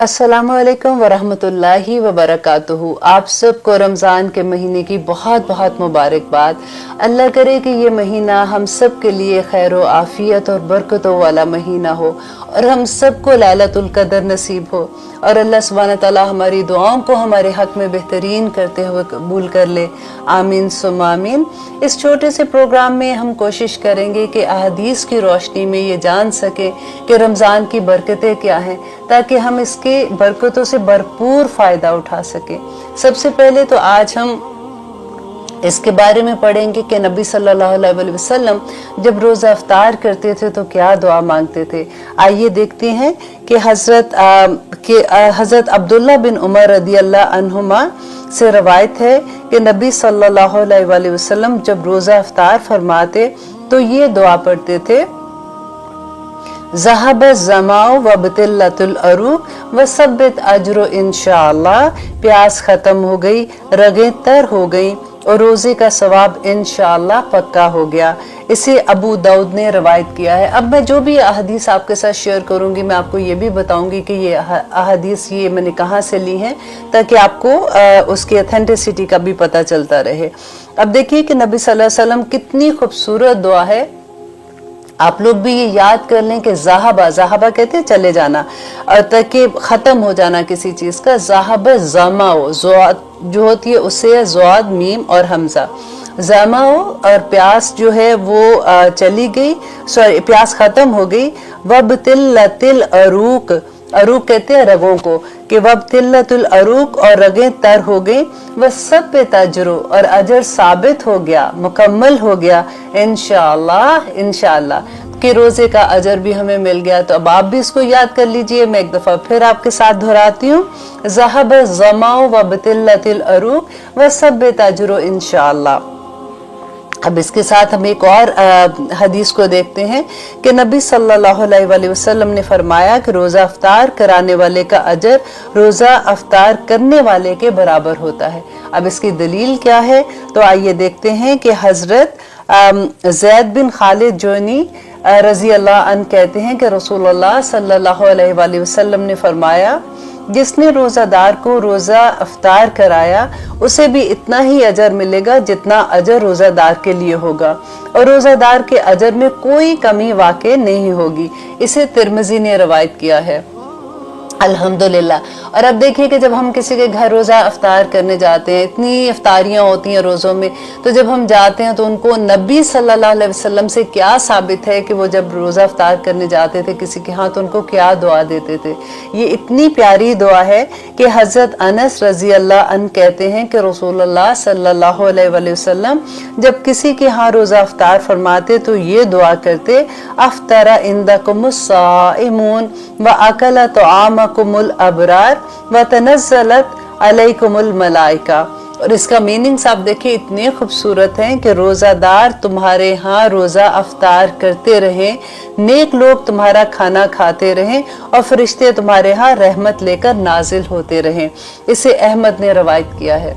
अस्सलामुअलैकुम वरहमतुल्लाहि वबरकातुहू। आप सबको रमज़ान के महीने की बहुत बहुत मुबारकबाद। अल्लाह करे कि ये महीना हम सब के लिए खैर व आफ़ियत और बरकतों वाला महीना हो और हम सबको लैलतुल क़द्र नसीब हो और अल्लाह सुब्हानहू तआला हमारी दुआओं को हमारे हक़ में बेहतरीन करते हुए कबूल कर ले। आमीन सुम्मा आमीन। इस छोटे से प्रोग्राम में हम कोशिश करेंगे कि अहादीस की रोशनी में ये जान सके कि रमज़ान की बरकतें क्या हैं, ताकि हम इसके बरकतों से भरपूर फ़ायदा उठा सकें। सबसे पहले तो आज हम इसके बारे में पढ़ेंगे कि नबी सल्लल्लाहु अलैहि वसल्लम जब रोज़ा इफ्तार करते थे तो क्या दुआ मांगते थे। आइए देखते हैं कि हज़रत अब्दुल्ला बिन उमर रदियल्लाहु अन्हुमा से रवायत है कि नबी सल्लल्लाहु अलैहि वसल्लम जब रोज़ा इफ्तार फरमाते तो ये दुआ पढ़ते थे, ज़हब ज़माओ वबतिल्लतुल अरूक वसब्बित अजरो इंशाअल्लाह। प्यास खत्म हो गई, रगें तर हो गई और रोज़े का सवाब इंशाअल्लाह पक्का हो गया। इसे अबू दाऊद ने रवायत किया है। अब मैं जो भी अहादीस आपके साथ शेयर करूंगी, मैं आपको ये भी बताऊंगी कि ये अहादीस ये मैंने कहाँ से ली हैं, ताकि आपको उसकी ऑथेंटिसिटी का भी पता चलता रहे। अब देखिए कि नबी सल्लल्लाहु अलैहि वसल्लम कितनी खूबसूरत दुआ है। आप लोग भी ये याद कर लें कि ज़हाबा, ज़हाबा कहते हैं चले जाना, और ताकि ख़त्म हो जाना किसी चीज़ का। ज़हाब ज़माओ, ज़ौद जो होती है उससे ज़ौद मीम और हमज़ा। ज़माओ और प्यास जो है वो चली गई, सॉरी प्यास ख़त्म हो गई। वबतिल्लतिल अरूक, अरूक कहते हैं रगों को, कि वबतिल्लतुल अरूक और रगें तर हो गई। वह सब पे तजरो और अजर साबित हो गया, मुकम्मल हो गया इंशाअल्लाह, इंशाअल्लाह कि रोज़े का अजर भी हमें मिल गया। तो अब आप भी इसको याद कर लीजिए। मैं एक दफ़ा फिर आपके साथ दोहराती हूँ, ज़हब ज़माओ वबतिल्लतिल अरूक वह सब पे तजरो इंशाअल्लाह। अब इसके साथ हम एक और हदीस को देखते हैं कि नबी सल्लल्लाहु अलैहि वसल्लम ने फरमाया कि रोज़ा अफ्तार कराने वाले का अजर रोज़ा अफ्तार करने वाले के बराबर होता है। अब इसकी दलील क्या है, तो आइए देखते हैं कि हज़रत ज़ैद बिन खालिद जोनी रज़ी अल्लाह अन्हु कहते हैं कि रसूलुल्लाह सल्लल्लाहु अलैहि वसल्लम ने फरमाया, जिसने रोज़ादार को रोज़ा अफ्तार कराया उसे भी इतना ही अजर मिलेगा जितना अजर रोज़ादार के लिए होगा, और रोज़ादार के अजर में कोई कमी वाक़ई नहीं होगी। इसे तिर्मिज़ी ने रवायत किया है। अल्हम्दुलिल्लाह। और अब देखिए कि जब हम किसी के घर रोज़ा अफ्तार करने जाते हैं, इतनी अफ्तारियाँ होती हैं रोज़ों में, तो जब हम जाते हैं तो उनको नबी सल्लल्लाहु अलैहि वसल्लम से क्या साबित है कि वो जब रोज़ा अफ्तार करने जाते थे किसी के यहाँ तो उनको क्या दुआ देते थे। ये इतनी प्यारी दुआ है कि हज़रत अनस रज़ी अल्लाह अन्हु कहते हैं कि रसूलुल्लाह सल्लल्लाहु अलैहि वसल्लम जब किसी के यहाँ रोज़ा अफ्तार फरमाते तो ये दुआ करते, अफ्तरा इंदकुमुस साइमून व अकला तआमकुमुल अबरार व तनज़्ज़लत अलैकुमुल मलाइका। और इसका मीनिंग्स आप देखिए इतने खूबसूरत हैं कि रोज़ादार तुम्हारे यहाँ रोज़ा अफ्तार करते रहें, नेक लोग तुम्हारा खाना खाते रहें और फरिश्ते तुम्हारे यहाँ रहमत लेकर नाजिल होते रहें। इसे अहमद ने रवायत किया है।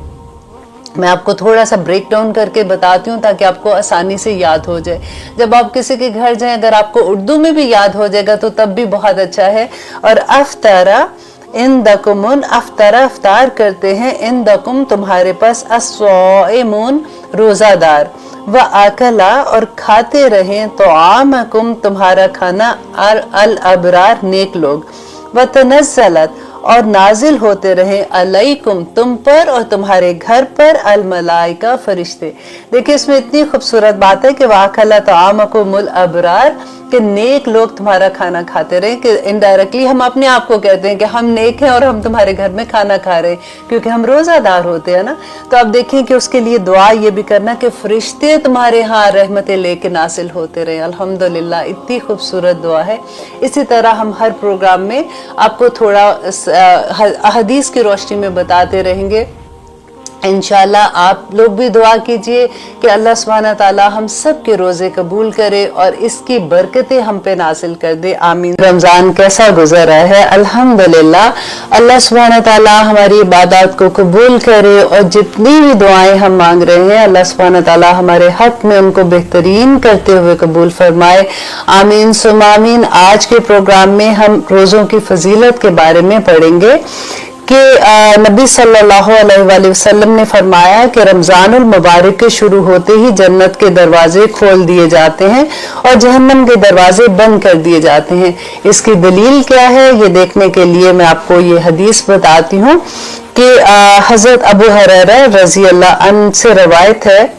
मैं आपको थोड़ा सा ब्रेक डाउन करके बताती हूँ ताकि आपको आसानी से याद हो जाए। जब आप किसी के घर जाएं, अगर आपको उर्दू में भी याद हो जाएगा तो तब भी बहुत अच्छा है। और अफ्तारा इंदकुमुन, अफ्तारा अफ्तार करते हैं, इंदकुम तुम्हारे पास, अस्वाइमुन रोज़ादार, व अकला और खाते रहें, तो आमकुम तुम्हारा खाना, अल अबरार नेक लोग, व तनज़्ज़लत और नाजिल होते रहे, अलैकुम तुम पर और तुम्हारे घर पर, अल मलाइका फरिश्ते। देखिए इसमें इतनी खूबसूरत बात है कि वाकला तआमकुमुल अबरार, कि नेक लोग तुम्हारा खाना खाते रहे, कि इनडायरेक्टली हम अपने आप को कहते हैं कि हम नेक हैं और हम तुम्हारे घर में खाना खा रहे हैं क्योंकि हम रोज़ादार होते हैं ना। तो आप देखें कि उसके लिए दुआ ये भी करना कि फरिश्ते तुम्हारे यहाँ रहमतें लेके नासिल होते रहे। अल्हम्दुलिल्लाह, इतनी खूबसूरत दुआ है। इसी तरह हम हर प्रोग्राम में आपको थोड़ा हदीस की रोशनी में बताते रहेंगे इंशाल्लाह आप लोग भी दुआ कीजिए कि अल्लाह सुब्हानहू तआला हम सब के रोजे कबूल करे और इसकी बरकतें हम पे नाजिल कर दे, आमीन। रमजान कैसा गुजरा है? अल्हम्दुलिल्लाह अल्लाह सुब्हानहू तआला हमारी इबादत को कबूल करे और जितनी भी दुआएं हम मांग रहे हैं अल्लाह सुब्हानहू तआला हमारे हक में उनको बेहतरीन करते हुए कबूल फरमाए, आमीन सुम आमीन। आज के प्रोग्राम में हम रोजों की फजीलत के बारे में पढ़ेंगे कि नबी सल्लल्लाहु अलैहि वसल्लम ने फरमाया कि रमजानुल मुबारक के शुरू होते ही जन्नत के दरवाजे खोल दिए जाते हैं और जहन्नम के दरवाजे बंद कर दिए जाते हैं। इसकी दलील क्या है ये देखने के लिए मैं आपको ये हदीस बताती हूँ कि हजरत अबू हुरैरा रजी अल्लाह अन्हु से रवायत है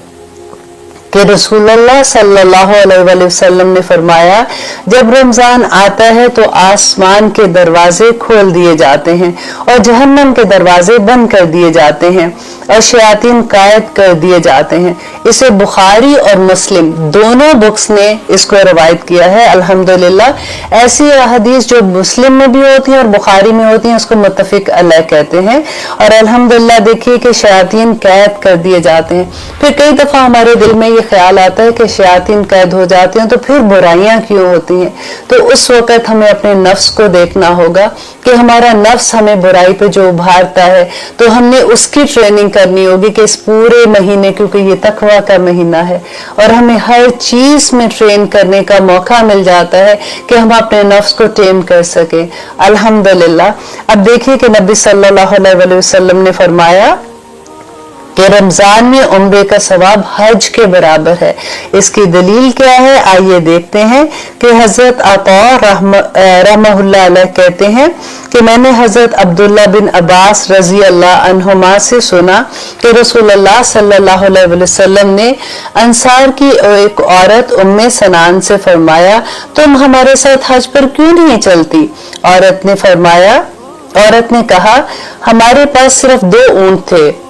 कि रसूलुल्लाह सल्लल्लाहु अलैहि वसल्लम ने फरमाया, जब रमजान आता है तो आसमान के दरवाजे खोल दिए जाते हैं और जहन्नम के दरवाजे बंद कर दिए जाते हैं और शयातीन कैद कर दिए जाते हैं। इसे बुखारी और मुस्लिम दोनों बुक्स ने इसको रवायत किया है। अल्हम्दुलिल्लाह ऐसी हदीस जो मुस्लिम में भी होती है और बुखारी में होती है उसको मुत्तफिक अलैह कहते हैं। और अल्हम्दुलिल्लाह देखिए कि शयातीन कैद कर दिए जाते हैं। फिर कई दफा हमारे दिल में ये ख्याल आता है कि शयातीन कैद हो जाते हैं तो फिर बुराइयां क्यों होती हैं? तो उस वक्त हमें अपने नफ्स को देखना होगा कि हमारा नफ्स हमें बुराई पे जो उभारता है तो हमने उसकी ट्रेनिंग करनी होगी कि इस पूरे महीने, क्योंकि ये तकवा का महीना है और हमें हर चीज में ट्रेन करने का मौका मिल जाता है कि हम अपने नफ्स को टेम कर सके, अल्हम्दुलिल्लाह। अब देखिए कि नबी सल्लल्लाहु अलैहि वसल्लम ने फरमाया कि रमजान में उम्रे का सवाब हज के बराबर है। इसकी दलील क्या है आइए देखते हैं कि हजरत अता रहमहुल्लाह अलैह कहते हैं कि मैंने हजरत अब्दुल्ला बिन अब्बास रजी अल्लाह अन्हुमा से सुना कि रसूलुल्लाह सल्लल्लाहु अलैहि वसल्लम ने अंसार की एक औरत उम्मे सनान से फरमाया, तुम हमारे साथ हज पर क्यों नहीं चलती? औरत ने कहा, हमारे पास सिर्फ 2 ऊंट थे,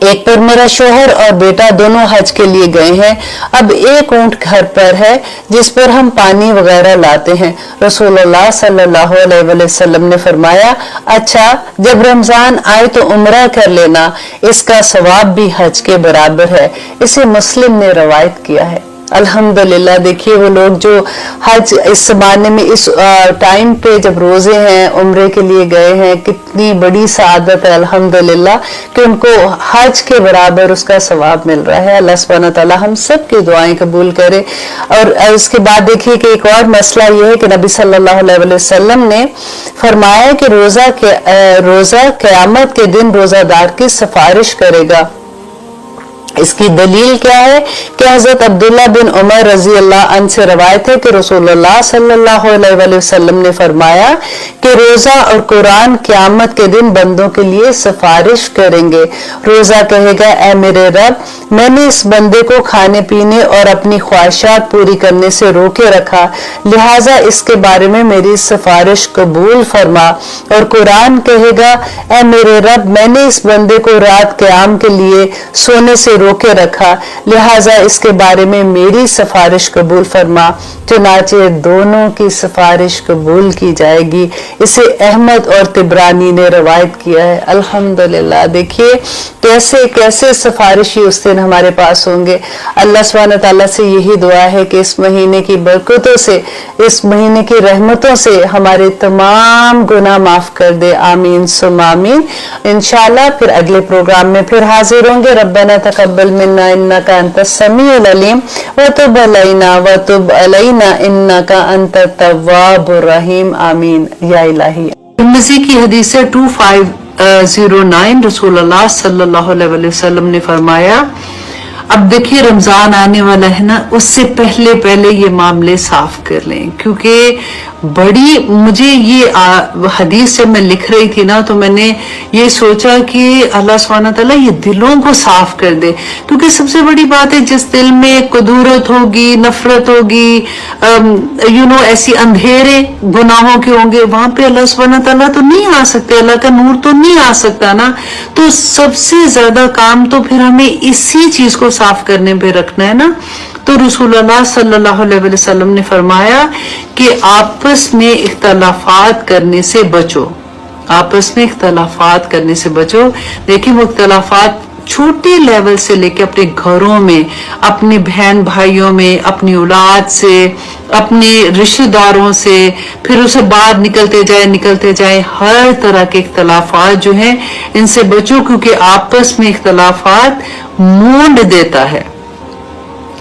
एक पर मेरा शोहर और बेटा दोनों हज के लिए गए हैं, अब एक ऊंट घर पर है जिस पर हम पानी वगैरह लाते हैं। रसूलुल्लाह सल्लल्लाहु अलैहि वसल्लम ने फरमाया, अच्छा जब रमजान आए तो उम्रा कर लेना, इसका सवाब भी हज के बराबर है। इसे मुस्लिम ने रवायत किया है। अल्हम्दुलिल्लाह देखिए वो लोग जो हज इस जमाने में इस टाइम पे जब रोजे हैं उम्रे के लिए गए हैं, कितनी बड़ी सआदत है अल्हम्दुलिल्लाह कि उनको हज के बराबर उसका सवाब मिल रहा है। अल्लाह सुब्हानहू तआला हम सब की दुआएं कबूल करे। और इसके बाद देखिए कि एक और मसला ये है कि नबी सल्लल्लाहु अलैहि वसल्लम ने फरमाया कि रोजा क़यामत के दिन रोजादार की सिफारिश करेगा। इसकी दलील क्या है कि हजरत अब्दुल्ला बिन उमर रजी अल्लाह अन्हु से रवायत है कि रसूलुल्लाह सल्लल्लाहु अलैहि वसल्लम ने फरमाया कि रोजा और कुरान क़यामत के दिन बंदों के लिए सिफारिश करेंगे। रोजा कहेगा, ऐ मेरे रब, मैंने इस बंदे को खाने पीने और अपनी ख्वाहिशात पूरी करने से रोके रखा, लिहाजा इसके बारे में मेरी सिफारिश कबूल फरमा। और कुरान कहेगा, ऐ मेरे रब, मैंने इस बंदे को रात क़याम के लिए सोने से रोके रखा, लिहाजा इसके बारे में मेरी सिफारिश कबूल फरमा। चुनाचे दोनों की सिफारिश कबूल की जाएगी। इसे अहमद और तिबरानी ने रवायत किया है। अल्हम्दुलिल्लाह देखिए कैसे कैसे सिफारिशी उस दिन हमारे पास होंगे। अल्लाह सुब्हानहू तआला से यही दुआ है कि इस महीने की बरकतों से, इस महीने की रहमतों से हमारे तमाम गुनाह माफ कर दे, आमीन सुम आमीन। इंशाअल्लाह फिर अगले प्रोग्राम में फिर हाजिर होंगे। रब्बना तक़ब्बल मिन्ना इन्नका अंतस समीउल अलीम व तुब अलैना इन्नका अंतत तव्वाबुर रहीम, आमीन या इलाही। तिर्मिज़ी की हदीस है 2509 रसूलुल्लाह सल्लल्लाहु अलैहि वसल्लम ने फरमाया, अब देखिए रमजान आने वाला है ना, उससे पहले पहले ये मामले साफ कर लें, क्योंकि बड़ी मुझे ये हदीस जब मैं लिख रही थी ना तो मैंने ये सोचा कि अल्लाह सुब्हानहू तआला ये दिलों को साफ कर दे, क्योंकि सबसे बड़ी बात है जिस दिल में कुदूरत होगी, नफरत होगी, ऐसी अंधेरे गुनाहों के होंगे, वहां पे अल्लाह सुब्हानहू तआला तो नहीं आ सकते, अल्लाह का नूर तो नहीं आ सकता ना। तो सबसे ज्यादा काम तो फिर हमें इसी चीज को साफ करने पे रखना है ना। तो रसूलुल्लाह सल्लल्लाहु अलैहि वसल्लम ने फरमाया कि आपस में इख्तलाफात करने से बचो, आपस में इख्तलाफात करने से बचो। देखिए वो इख्तलाफात छोटे लेवल से लेके अपने घरों में, अपने बहन भाइयों में, अपनी औलाद से, अपने रिश्तेदारों से, फिर उसे बाहर निकलते जाए हर तरह के इख्तलाफात जो हैं इनसे बचो, क्योंकि आपस में इख्तलाफात मूंड देता है।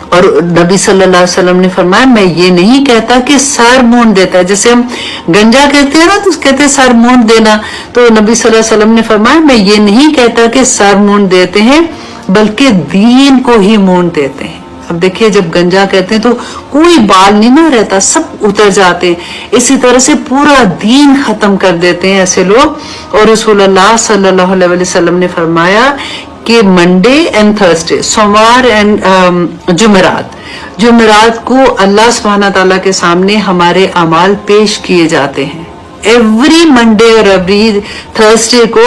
और नबी सल्लल्लाहु अलैहि वसल्लम ने फरमाया, मैं ये नहीं कहता कि सर मूंड देता है, जैसे हम गंजा कहते हैं ना तो कहते हैं सर मूंड देना, तो नबी सल्लल्लाहु अलैहि वसल्लम ने फरमाया मैं ये नहीं कहता कि सर मूंड देते हैं, बल्कि दीन को ही मूंड देते हैं। अब देखिए जब गंजा कहते हैं तो कोई बाल नहीं ना रहता, सब उतर जाते हैं, इसी तरह से पूरा दीन खत्म कर देते हैं ऐसे लोग। और रसूलुल्लाह सल्लल्लाहु अलैहि वसल्लम ने फरमाया कि मंडे एंड थर्सडे, सोमवार एंड जुमेरात को अल्लाह सुब्हानहू तआला के सामने हमारे अमाल पेश किए जाते हैं। एवरी मंडे और एवरी थर्सडे को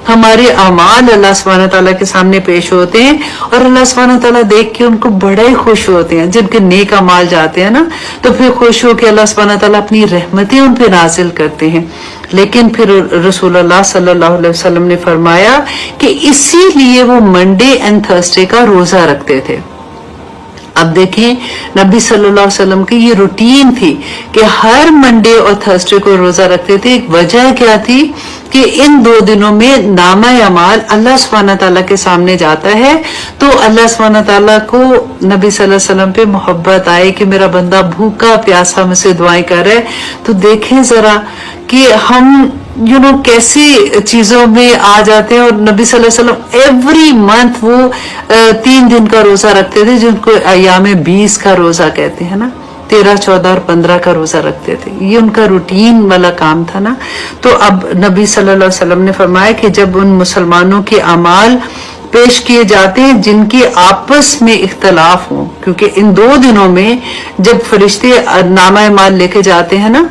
हमारे अमाल अल्लाह सुब्हानहू तआला के सामने पेश होते हैं, और अल्लाह सुब्हानहू तआला देख के उनको बड़े ही खुश होते हैं। जिनके नेक अमाल जाते हैं ना तो फिर खुश हो के अल्लाह सुब्हानहू तआला अपनी रहमतें उन पे नाजिल करते हैं। लेकिन फिर रसूलुल्लाह सल्लल्लाहु अलैहि वसल्लम ने फरमाया कि इसीलिए वो मंडे एंड थर्सडे का रोजा रखते थे। अब देखें नबी सल्लल्लाहु अलैहि वसल्लम की ये रूटीन थी कि हर मंडे और थर्सडे को रोजा रखते थे। एक वजह क्या थी कि इन दो दिनों में नामा अमाल अल्लाह सुब्हानहू तआला के सामने जाता है, तो अल्लाह सुब्हानहू तआला को नबी सल्लल्लाहु अलैहि वसल्लम पे मोहब्बत आए कि मेरा बंदा भूखा प्यासा मुझसे दुआएं कर रहा है। तो देखें जरा कि हम कैसी चीजों में आ जाते हैं। और नबी सल्लल्लाहु अलैहि वसल्लम एवरी मंथ वो 3 दिन का रोजा रखते थे, जिनको अय्याम 20 का रोजा कहते हैं ना, 13, 14 और 15 का रोजा रखते थे। ये उनका रूटीन वाला काम था ना। तो अब नबी सल्लल्लाहु अलैहि वसल्लम ने फरमाया कि जब उन मुसलमानों के अमाल पेश किए जाते हैं जिनके आपस में इख्तलाफ हो, क्योंकि इन 2 दिनों में जब फरिश्ते नामा अमाल लेके जाते हैं ना,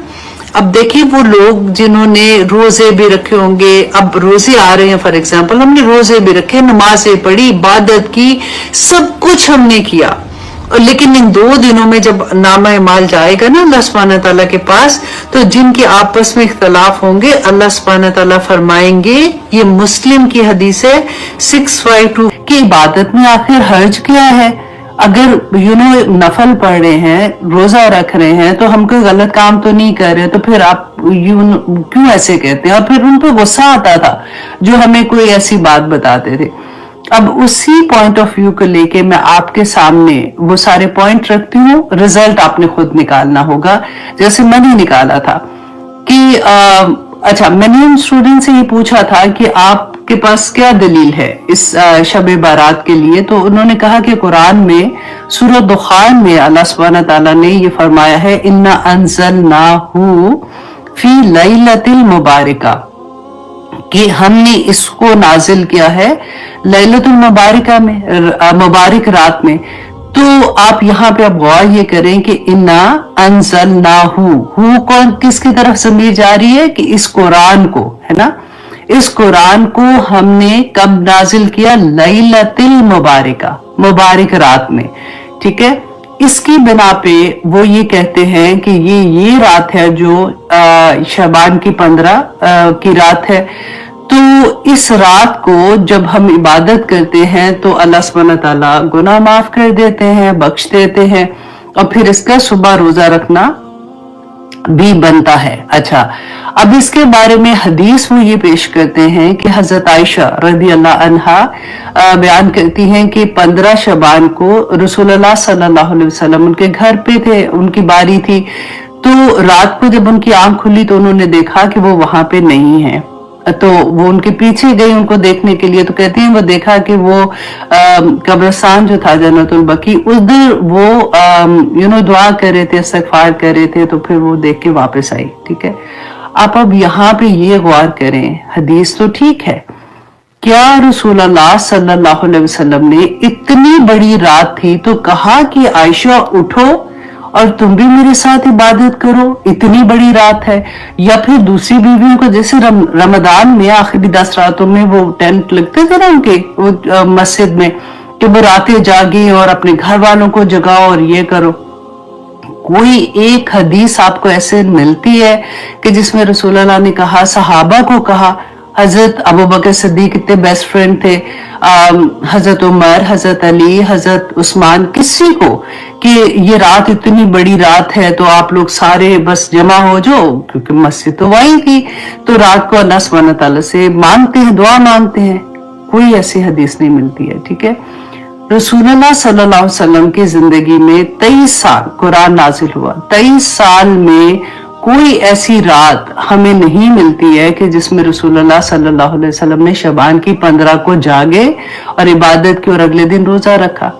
अब देखिए वो लोग जिन्होंने रोजे भी रखे होंगे, अब रोजे आ रहे हैं फॉर एग्जांपल, हमने रोजे भी रखे, नमाजें पढ़ी, इबादत की, सब कुछ हमने किया, और लेकिन इन 2 दिनों में जब नामा माल जाएगा ना अल्लाह सुब्हानहू तआला के पास, तो जिनके आपस में इख्तलाफ होंगे अल्लाह सुब्हानहू तआला फरमाएंगे, ये मुस्लिम की हदीस है 652, की इबादत में आखिर हर्ज क्या है? अगर नफल पढ़ रहे हैं, रोजा रख रहे हैं, तो हम कोई गलत काम तो नहीं कर रहे, तो फिर आप क्यों ऐसे कहते हैं? और फिर उन पर गुस्सा आता था जो हमें कोई ऐसी बात बताते थे। अब उसी पॉइंट ऑफ व्यू को लेके मैं आपके सामने वो सारे पॉइंट रखती हूँ, रिजल्ट आपने खुद निकालना होगा। जैसे मैंने निकाला था कि अच्छा, मैंने उन स्टूडेंट से ये पूछा था कि आपके पास क्या दलील है इस शब बारात के लिए, तो उन्होंने कहा कि कुरान में सूरह दुखान में अल्लाह सुब्हानहू तआला ने ये फरमाया है, इन्ना अंज़लनाहु फी लैलतिल मुबारका, कि हमने इसको नाजिल किया है लैलतुल मुबारका में, मुबारक रात में। तो आप यहाँ पे आप गौर ये करें कि इन्ना अंज़लनाहु, हु कौन किसकी तरफ ज़मीर जा रही है? कि इस कुरान को, है ना, इस कुरान को हमने कब नाजिल किया? लैलतिल मुबारका, मुबारक रात में, ठीक है। इसकी बिना पे वो ये कहते हैं कि ये रात है जो शबान की 15 की रात है। तो इस रात को जब हम इबादत करते हैं तो अल्लाह सुब्हानहू तआला गुनाह माफ कर देते हैं, बख्श देते हैं, और फिर इसका सुबह रोजा रखना भी बनता है। अच्छा, अब इसके बारे में हदीस वो ये पेश करते हैं कि हजरत आयशा रज़ी अल्लाह अन्हा बयान करती हैं कि 15 शबान को रसूलुल्लाह सल्लल्लाहु अलैहि वसल्लम उनके घर पे थे, उनकी बारी थी, तो रात को जब उनकी आंख खुली तो उन्होंने देखा कि वो वहां पे नहीं है। तो वो उनके पीछे गई उनको देखने के लिए, तो कहती हैं वो देखा कि वो कब्रिस्तान जो था जन्नतुल बकी, उधर वो दुआ कर रहे थे, इस्तिग़फ़ार कर रहे थे, तो फिर वो देख के वापस आई। ठीक है, आप अब यहाँ पे ये गौर करें, हदीस तो ठीक है, क्या रसूलुल्लाह सल्लल्लाहु अलैहि वसल्लम ने इतनी बड़ी रात थी तो कहा कि आयशा उठो और तुम भी मेरे साथ इबादत करो, इतनी बड़ी रात है? या फिर दूसरी बीवियों को जैसे रमजान में आखिरी 10 रातों में वो टेंट लगते थे ना उनके वो मस्जिद में, कि वो रातें जागी और अपने घर वालों को जगाओ और ये करो, कोई एक हदीस आपको ऐसे मिलती है कि जिसमें रसूलुल्लाह ने कहा, सहाबा को कहा, हजरत अबू बकर सिद्दीक कितने बेस्ट फ्रेंड थे, हजरत उमर, हजरत अली, हजरत उस्मान, किसी को कि ये रात इतनी बड़ी रात है तो आप लोग सारे बस जमा हो जाओ, क्योंकि मस्जिद तो वही थी, तो रात को अल्लाह सुब्हानहू तआला से मांगते हैं, दुआ मांगते हैं। कोई ऐसी हदीस नहीं मिलती है, ठीक है। रसूलुल्लाह सल्लल्लाहु अलैहि वसल्लम की जिंदगी में 23 साल कुरान नाजिल हुआ, 23 साल में कोई ऐसी रात हमें नहीं मिलती है कि जिसमें रसूलुल्लाह सल्लल्लाहु अलैहि वसल्लम ने शबान की 15 को जागे और इबादत की और अगले दिन रोजा रखा।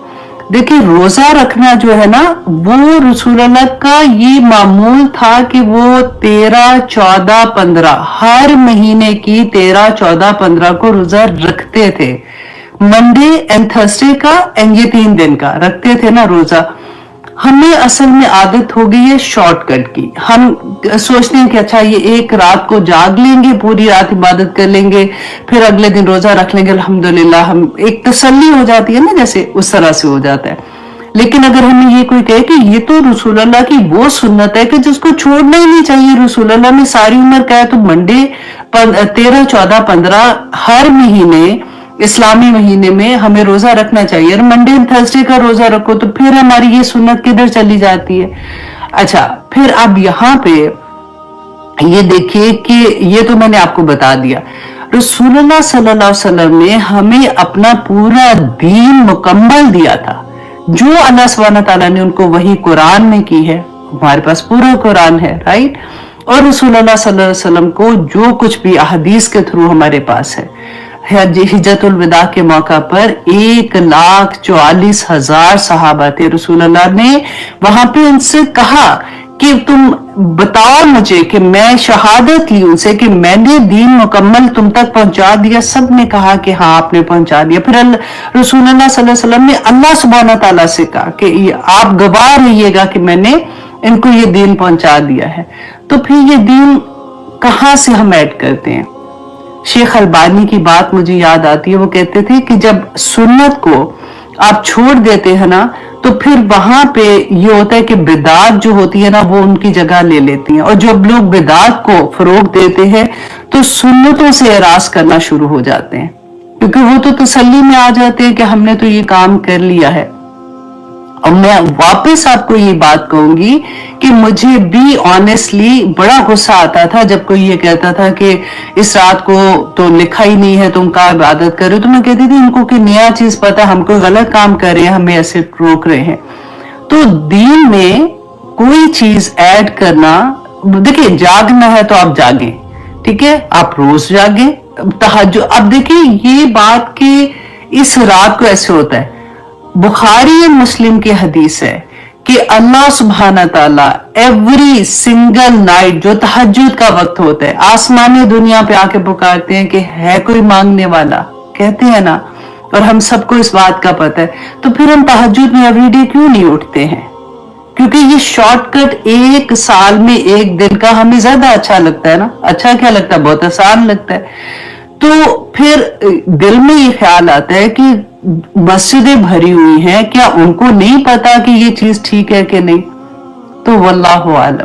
देखिए, रोजा रखना जो है ना, वो रसूलुल्लाह का ये मामूल था कि वो 13, 14, 15 हर महीने की 13, 14, 15 को रोजा रखते थे। मंडे एंड थर्सडे का एंड ये 3 दिन का रखते थे ना रोजा। हमें असल में आदत हो गई है शॉर्टकट की। हम सोचते हैं कि अच्छा ये एक रात को जाग लेंगे, पूरी रात इबादत कर लेंगे, फिर अगले दिन रोजा रख लेंगे, अल्हम्दुलिल्लाह, हम एक तसल्ली हो जाती है ना, जैसे उस तरह से हो जाता है। लेकिन अगर हमें ये कोई कहे कि ये तो रसूलुल्लाह की वो सुन्नत है कि जिसको छोड़ना ही नहीं चाहिए, रसूलुल्लाह ने सारी उम्र कहा, तो मंडे 13, 14, 15 हर महीने, इस्लामी महीने में हमें रोजा रखना चाहिए, और मंडे एंड थर्सडे का रोजा रखो तो फिर हमारी ये सुन्नत किधर चली जाती है। अच्छा, फिर अब यहाँ पे ये देखिए कि ये तो मैंने आपको बता दिया, रसूलुल्लाह सल्लल्लाहु अलैहि वसल्लम ने हमें अपना पूरा दीन मुकम्मल दिया था, जो अल्लाह सुब्हानहू तआला ने उनको वही कुरान में की है। हमारे पास पूरा कुरान है, राइट। और रसूलुल्लाह सल्लल्लाहु अलैहि वसल्लम को जो कुछ भी अहदीस के थ्रू हमारे पास है, हिज्जतुल विदा के मौका पर 1,44,000 सहाबा थे। रसूलुल्लाह ने वहां पे उनसे कहा कि तुम बताओ मुझे कि मैं शहादत ली उनसे कि मैंने दीन मुकम्मल तुम तक पहुंचा दिया। सब ने कहा कि हाँ आपने पहुंचा दिया। फिर रसूलुल्लाह सल्लल्लाहु अलैहि वसल्लम ने अल्लाह सुब्हानहू तआला से कहा कि आप गवाह रहिएगा कि मैंने इनको ये दीन पहुंचा दिया है। तो फिर ये दीन कहां से हम ऐड करते हैं? शेख अलबानी की बात मुझे याद आती है, वो कहते थे कि जब सुन्नत को आप छोड़ देते हैं ना, तो फिर वहां पे ये होता है कि बिदात जो होती है ना, वो उनकी जगह ले लेती हैं, और जब लोग बिदात को फरोग देते हैं तो सुन्नतों से एराज करना शुरू हो जाते हैं, क्योंकि वो तो तसल्ली में आ जाते हैं कि हमने तो ये काम कर लिया है। और मैं वापस आपको ये बात कहूंगी कि मुझे भी ऑनेस्टली बड़ा गुस्सा आता था जब कोई ये कहता था कि इस रात को तो लिखा ही नहीं है, तुम का इबादत कर रहे हो। तो मैं कहती थी इनको कि नया चीज पता, हम कोई गलत काम कर रहे हैं, हमें ऐसे रोक रहे हैं। तो दीन में कोई चीज ऐड करना, देखिए जागना है तो आप जागे, ठीक है, आप रोज जागे, तहज्जुद। अब देखिए ये बात कि इस रात को ऐसे होता है, बुखारी और मुस्लिम की हदीस है कि अल्लाह सुब्हाना ताला एवरी सिंगल नाइट जो तहज्जुद का वक्त होता है, आसमानी दुनिया पे आके पुकारते हैं कि है कोई मांगने वाला, कहते हैं ना, और हम सबको इस बात का पता है। तो फिर हम तहज्जुद में एवरीडे क्यों नहीं उठते हैं? क्योंकि ये शॉर्टकट एक साल में एक दिन का हमें ज्यादा अच्छा लगता है ना। अच्छा क्या लगता है? बहुत आसान लगता है। तो फिर दिल में ये ख्याल आता है कि मस्जिदें भरी हुई हैं, क्या उनको नहीं पता कि ये चीज ठीक है कि नहीं? तो वल्लाहु आलम,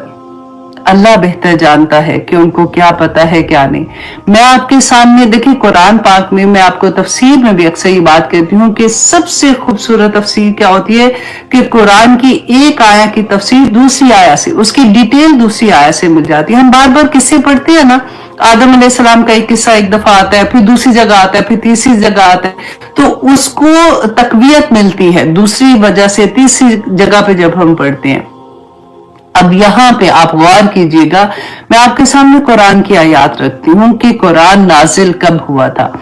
अल्लाह बेहतर जानता है कि उनको क्या पता है क्या नहीं। मैं आपके सामने देखिए कुरान पाक में, मैं आपको तफसीर में भी अक्सर ये बात कहती हूँ कि सबसे खूबसूरत तफसीर क्या होती है कि कुरान की एक आया की तफसीर दूसरी आया से, उसकी डिटेल दूसरी आया से मिल जाती है। हम बार बार किस्से पढ़ते हैं ना, आदम अलैहिस्सलाम का एक किस्सा एक दफा आता है, फिर दूसरी जगह आता है, फिर तीसरी जगह आता है, तो उसको तकवीयत मिलती है दूसरी वजह से तीसरी जगह पे जब हम पढ़ते हैं। अब यहाँ पे आप गौर कीजिएगा, मैं आपके सामने कुरान की आयत रखती हूँ कि कुरान नाजिल कब हुआ था।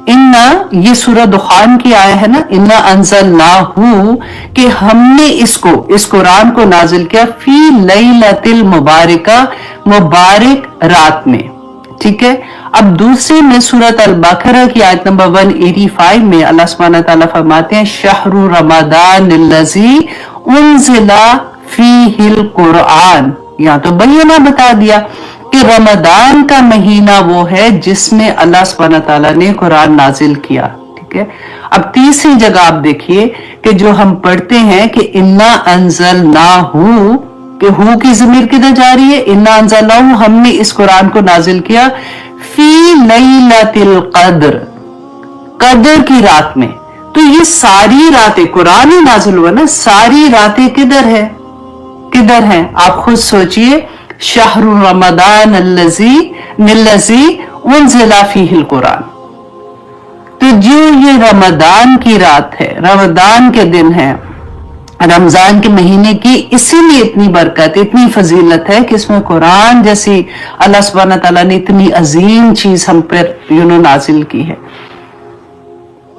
इन्ना, ये सूरह दुखान की आया है ना, इन्ना अंज़लनाहु, कि हमने इसको, इस कुरान को नाजिल किया फी लैलतिल मुबारका, मुबारक रात में, ठीक है। अब दूसरे में सूरत अल-बकरा की आयत नंबर 185 में अल्लाह सुब्हानहू तआला फरमाते हैं शहरु रमदान अल्लज़ी उन्ज़िला फीहिल कुरान। यहाँ तो बयाना बता दिया कि रमदान का महीना वो है जिसमें अल्लाह सुब्हानहू तआला ने कुरान नाजिल किया, ठीक है। अब तीसरी जगह आप देखिए कि जो हम पढ़ते हैं कि इन्ना अंज़लनाहु, کہ ہو کی ضمیر کدھر جا رہی ہے؟ انا انزلناہ، ہم نے اس قرآن کو نازل کیا فی لیلۃ القدر، قدر کی رات میں. تو یہ ساری راتیں قرآن ہی نازل ہوا نا، ساری راتیں کدھر ہے؟ کدھر ہیں؟ آپ خود سوچئے. شہر رمضان الذی انزل فیہ القرآن. تو جو یہ رمضان کی رات ہے، رمضان کے دن ہے، رمضان کے مہینے کی، اسی لیے اتنی برکت، اتنی فضیلت ہے کہ اس میں قرآن جیسی اللہ سبحانہ تعالیٰ نے اتنی عظیم چیز ہم پر نازل کی ہے.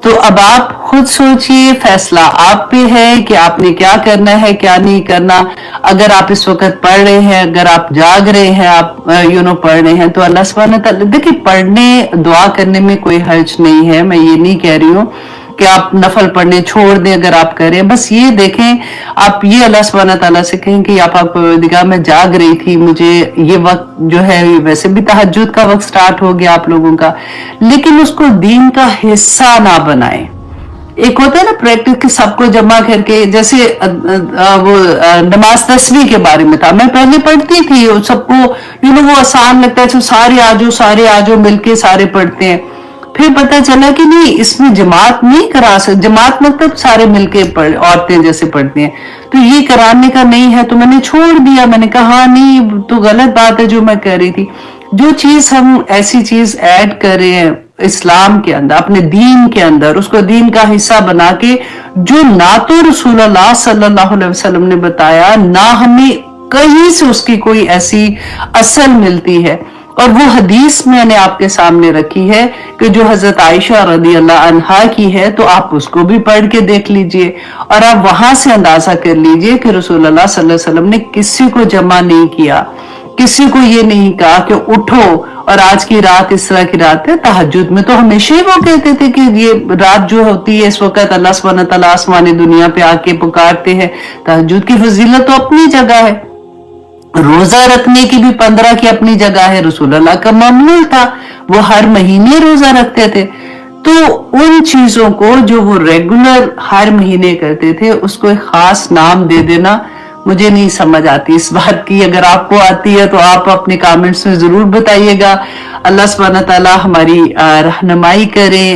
تو اب آپ خود سوچئے، فیصلہ آپ پہ ہے کہ آپ نے کیا کرنا ہے کیا نہیں کرنا. اگر آپ اس وقت پڑھ رہے ہیں، اگر آپ جاگ رہے ہیں، آپ پڑھ رہے ہیں، تو اللہ سبحانہ تعالیٰ، دیکھیں پڑھنے دعا کرنے میں کوئی حرج نہیں ہے. میں یہ نہیں کہہ رہی ہوں کہ آپ نفل پڑھنے چھوڑ دیں اگر آپ کریں. بس یہ دیکھیں، آپ یہ اللہ سبحانہ تعالیٰ سے کہیں کہ یا پاک پروردگار میں جاگ رہی تھی، مجھے یہ وقت جو ہے، ویسے بھی تہجد کا وقت سٹارٹ ہو گیا آپ لوگوں کا، لیکن اس کو دین کا حصہ نہ بنائیں. ایک ہوتا ہے نا پریکٹس کہ سب کو جمع کر کے، جیسے وہ نماز تسبیح کے بارے میں تھا، میں پہلے پڑھتی تھی، سب کو وہ آسان لگتا ہے، سارے آجو مل کے سارے پڑھتے ہیں. پھر پتہ چلا کہ نہیں، اس میں جماعت نہیں کرا سکتے. جماعت مطلب سارے مل کے عورتیں جیسے پڑھتی ہیں، تو یہ کرانے کا نہیں ہے. تو میں نے چھوڑ دیا. میں نے کہا نہیں، تو غلط بات ہے جو میں کہہ رہی تھی. جو چیز ہم ایسی چیز ایڈ کر رہے ہیں اسلام کے اندر، اپنے دین کے اندر، اس کو دین کا حصہ بنا کے، جو نہ تو رسول اللہ صلی اللہ علیہ وسلم نے بتایا، نہ ہمیں کہیں سے اس کی کوئی ایسی اصل ملتی ہے. اور وہ حدیث میں نے آپ کے سامنے رکھی ہے کہ جو حضرت عائشہ رضی اللہ عنہا کی ہے، تو آپ اس کو بھی پڑھ کے دیکھ لیجئے اور آپ وہاں سے اندازہ کر لیجئے کہ رسول اللہ صلی اللہ علیہ وسلم نے کسی کو جمع نہیں کیا، کسی کو یہ نہیں کہا کہ اٹھو اور آج کی رات اس طرح کی رات ہے. تہجد میں تو ہمیشہ ہی وہ کہتے تھے کہ یہ رات جو ہوتی ہے اس وقت اللہ سبحانہ تعالیٰ آسمانی دنیا پہ آ کے پکارتے ہیں. تہجد کی فضیلت تو اپنی جگہ ہے. روزہ رکھنے کی بھی 15 کی اپنی جگہ ہے. رسول اللہ کا معمول تھا، وہ ہر مہینے روزہ رکھتے تھے. تو ان چیزوں کو جو وہ ریگولر ہر مہینے کرتے تھے، اس کو ایک خاص نام دے دینا مجھے نہیں سمجھ آتی اس بات کی. اگر آپ کو آتی ہے تو آپ اپنے کامنٹس میں ضرور بتائیے گا. اللہ سبحانہ تعالیٰ ہماری رہنمائی کرے.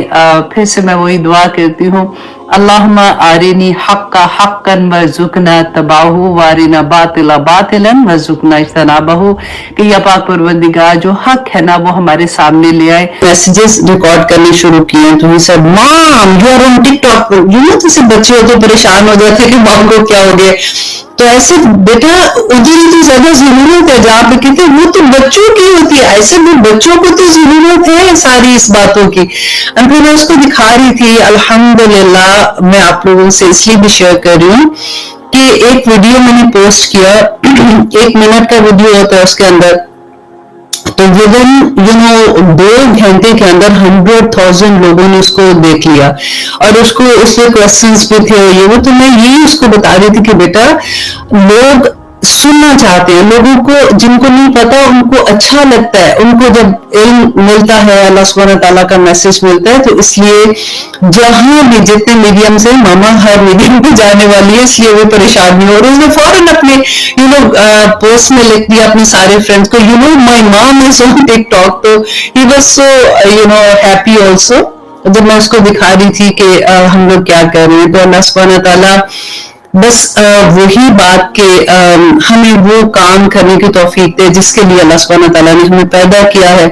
پھر سے میں وہی دعا کرتی ہوں، اللہم آرینی حقا حقا وارزقنا اتباعہ وارنا باطلا باطلا وارزقنا اجتنابہ، کہ یا پاک پروردگار جو حق ہے نا وہ ہمارے سامنے لے آئے. میسیجز ریکارڈ کرنے شروع کیے ہیں، تو ہی سب mom you are on TikTok. جیسے بچے ہو تو پریشان ہو جاتے کہ مام کو کیا ہو گیا. تو ایسے بیٹا ادھر تو زیادہ ضرورت ہے جہاں پہ کہتے ہیں وہ تو بچوں کی ہوتی ہے، ایسے بھی بچوں کو تو ضرورت ہے ساری اس باتوں کی. پھر میں اس کو دکھا رہی تھی. الحمدللہ میں آپ لوگوں سے اس لیے بھی شیئر کر رہی ہوں کہ ایک ویڈیو میں نے پوسٹ کیا، 1 منٹ کا ویڈیو ہوتا ہے اس کے اندر، تو ودن 2 گھنٹے کے اندر 100,000 لوگوں نے اس کو دیکھ لیا. اور اس میں کوسچنز بھی تھے یہ وہ. تو میں یہی اس کو بتا رہی تھی کہ بیٹا لوگ سننا چاہتے ہیں، لوگوں کو جن کو نہیں پتا ان کو اچھا لگتا ہے، ان کو جب علم ملتا ہے، اللہ سبحانہ تعالیٰ کا میسج ملتا ہے. تو اس لیے جہاں بھی جتنے میڈیم سے ماما ہر میڈیم پہ جانے والی ہے، اس لیے وہ پریشان نہیں ہو رہے. اس نے فوراً اپنے پوسٹ میں لکھ دیا اپنے سارے فرینڈس کو، مائی مام از آن ٹک ٹاک. تو he was so happy also جب میں اس کو دکھا رہی تھی کہ ہم لوگ کیا کر رہے ہیں. تو اللہ سبحانہ تعالیٰ بس وہی بات کہ ہمیں وہ کام کرنے کی توفیق دے جس کے لیے اللہ سبحانہ تعالیٰ نے ہمیں پیدا کیا ہے.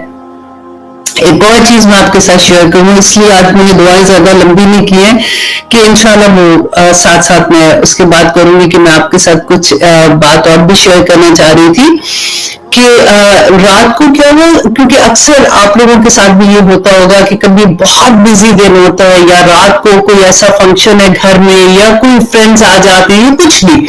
ایک اور چیز میں آپ کے ساتھ شیئر کروں، اس لیے آج میں نے دعائیں زیادہ لمبی نہیں کی ہیں کہ انشاءاللہ وہ ساتھ ساتھ میں اس کے بعد کروں گی کہ میں آپ کے ساتھ کچھ بات اور بھی شیئر کرنا چاہ رہی تھی کہ رات کو کیا ہوا، کیونکہ اکثر آپ لوگوں کے ساتھ بھی یہ ہوتا ہوگا کہ کبھی بہت بزی دن ہوتا ہے، یا رات کو کوئی ایسا فنکشن ہے گھر میں، یا کوئی فرینڈز آ جاتے ہیں یا کچھ بھی،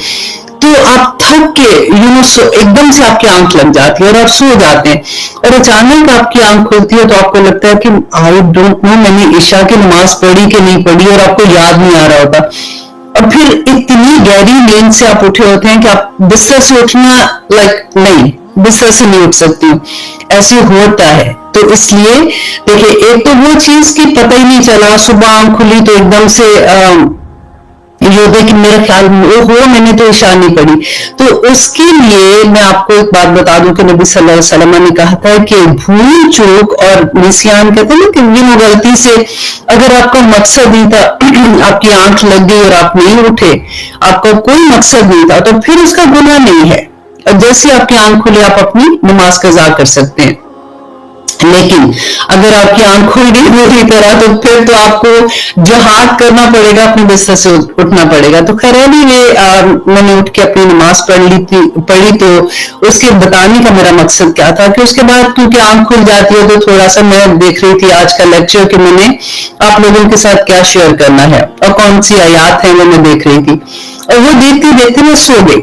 تو آپ تھک کے ایک دم سے آپ کی آنکھ لگ جاتی ہے اور آپ سو جاتے ہیں، اور اچانک آپ کی آنکھ کھلتی ہے تو آپ کو لگتا ہے کہ آئی ڈونٹ نو میں نے عشاء کی نماز پڑھی کہ نہیں پڑھی، اور آپ کو یاد نہیں آ رہا ہوتا. اور پھر اتنی گہری نیند سے آپ اٹھے ہوتے ہیں کہ آپ بستر سے اٹھنا نہیں، بستر سے نہیں اٹھ سکتی، ایسے ہوتا ہے. تو اس لیے دیکھیں، ایک تو وہ چیز کی پتہ ہی نہیں چلا، صبح آنکھ کھلی تو ایک دم سے یہ ہوتا ہے کہ میرا خیال میں نے تو عشاء نہیں پڑھی. تو اس کے لیے میں آپ کو ایک بات بتا دوں کہ نبی صلی اللہ علیہ وسلم نے کہا تھا کہ بھول چوک اور نسیان کہتے ہیں نا کہ یہ غلطی سے اگر آپ کا مقصد نہیں تھا، آپ کی آنکھ لگ گئی اور آپ نہیں اٹھے، آپ کا کوئی مقصد نہیں تھا، تو پھر اس کا گناہ نہیں ہے. جیسے آپ کی آنکھ کھلے آپ اپنی نماز قضا کر سکتے ہیں. لیکن اگر آپ کی آنکھ کھل گئی پوری طرح تو پھر تو آپ کو جہاد کرنا پڑے گا، اپنے بستر سے اٹھنا پڑے گا. تو خیر میں نے اٹھ کے اپنی نماز پڑھی تو اس کے بتانے کا میرا مقصد کیا تھا کہ اس کے بعد کیونکہ آنکھ کھل جاتی ہے تو تھوڑا سا میں دیکھ رہی تھی آج کا لیکچر کہ میں نے آپ لوگوں کے ساتھ کیا شیئر کرنا ہے اور کون سی آیات ہیں وہ میں دیکھ رہی تھی، اور وہ دیکھتے دیکھتے میں سو گئی.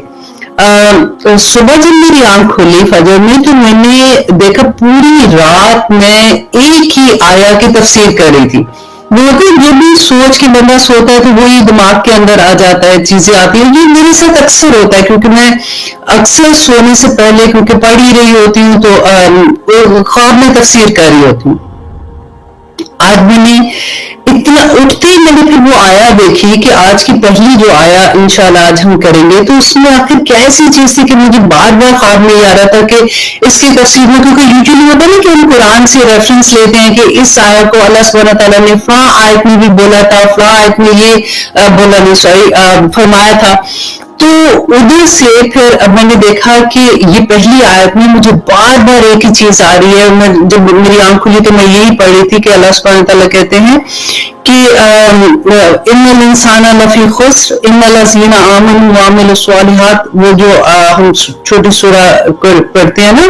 صبح جب میری آنکھ کھلی فجر میں تو میں نے دیکھا پوری رات میں ایک ہی آیا کی تفسیر کر رہی تھی. وہ جو بھی سوچ کے بندہ سوتا ہے تو وہی دماغ کے اندر آ جاتا ہے، چیزیں آتی ہیں. یہ میرے ساتھ اکثر ہوتا ہے کیونکہ میں اکثر سونے سے پہلے کیونکہ پڑھ ہی رہی ہوتی ہوں تو خواب میں تفسیر کر رہی ہوتی ہوں. آج میں نے اتنا اٹھتے ہی میں نے پھر وہ آیا دیکھی کہ آج کی پہلی جو آیا انشاءاللہ آج ہم کریں گے، تو اس میں آخر کیا ایسی چیز تھی کہ مجھے بار بار خواب میں یہ آ رہا تھا کہ اس کی تفسیر میں، کیونکہ یوزلی ہوتا ہے نا کہ ہم قرآن سے ریفرنس لیتے ہیں کہ اس آیا کو اللہ سبحانہ تعالیٰ نے فلاں آیت میں بھی بولا تھا، فلاں آیت میں یہ فرمایا تھا. تو ادھر سے پھر اب میں نے دیکھا کہ یہ پہلی آیت میں مجھے بار بار ایک ہی چیز آ رہی ہے. میں جب میری آنکھ کھلی تو میں یہی پڑھ رہی تھی کہ اللہ سبحانہ تعالیٰ کہتے ہیں کہ ان الانسان لفی خسر الا الذین آمنوا وعملوا الصالحات، وہ جو ہم چھوٹی سورہ پڑھتے ہیں نا،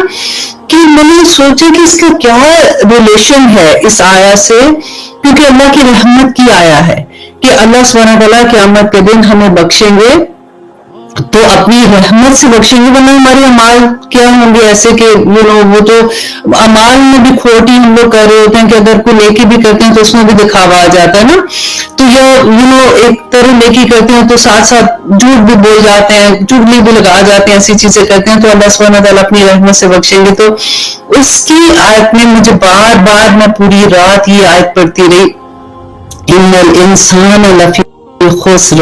کہ میں نے سوچا کہ اس کا کیا ریلیشن ہے اس آیا سے، کیونکہ اللہ کی رحمت کی آیا ہے کہ اللہ سبحانہ تعالیٰ قیامت کے دن ہمیں بخشیں گے تو اپنی رحمت سے بخشیں گے، ورنہ ہمارے اعمال کیا ہوں گے ایسے کہ وہ تو اعمال میں بھی کھوٹی ہم لوگ کر رہے ہوتے ہیں کہ اگر کوئی نیکی بھی کرتے ہیں تو اس میں بھی دکھاوا آ جاتا ہے نا. تو ایک طرح نیکی کرتے ہیں تو ساتھ ساتھ جھوٹ بھی بول جاتے ہیں، چگلی بھی لگا جاتے ہیں، ایسی چیزیں کرتے ہیں، تو اللہ سبحانہ تعالیٰ اپنی رحمت سے بخشیں گے. تو اس کی آیت میں مجھے بار بار میں پوری رات یہ آیت پڑھتی رہی، ان الانسان لفی خسر،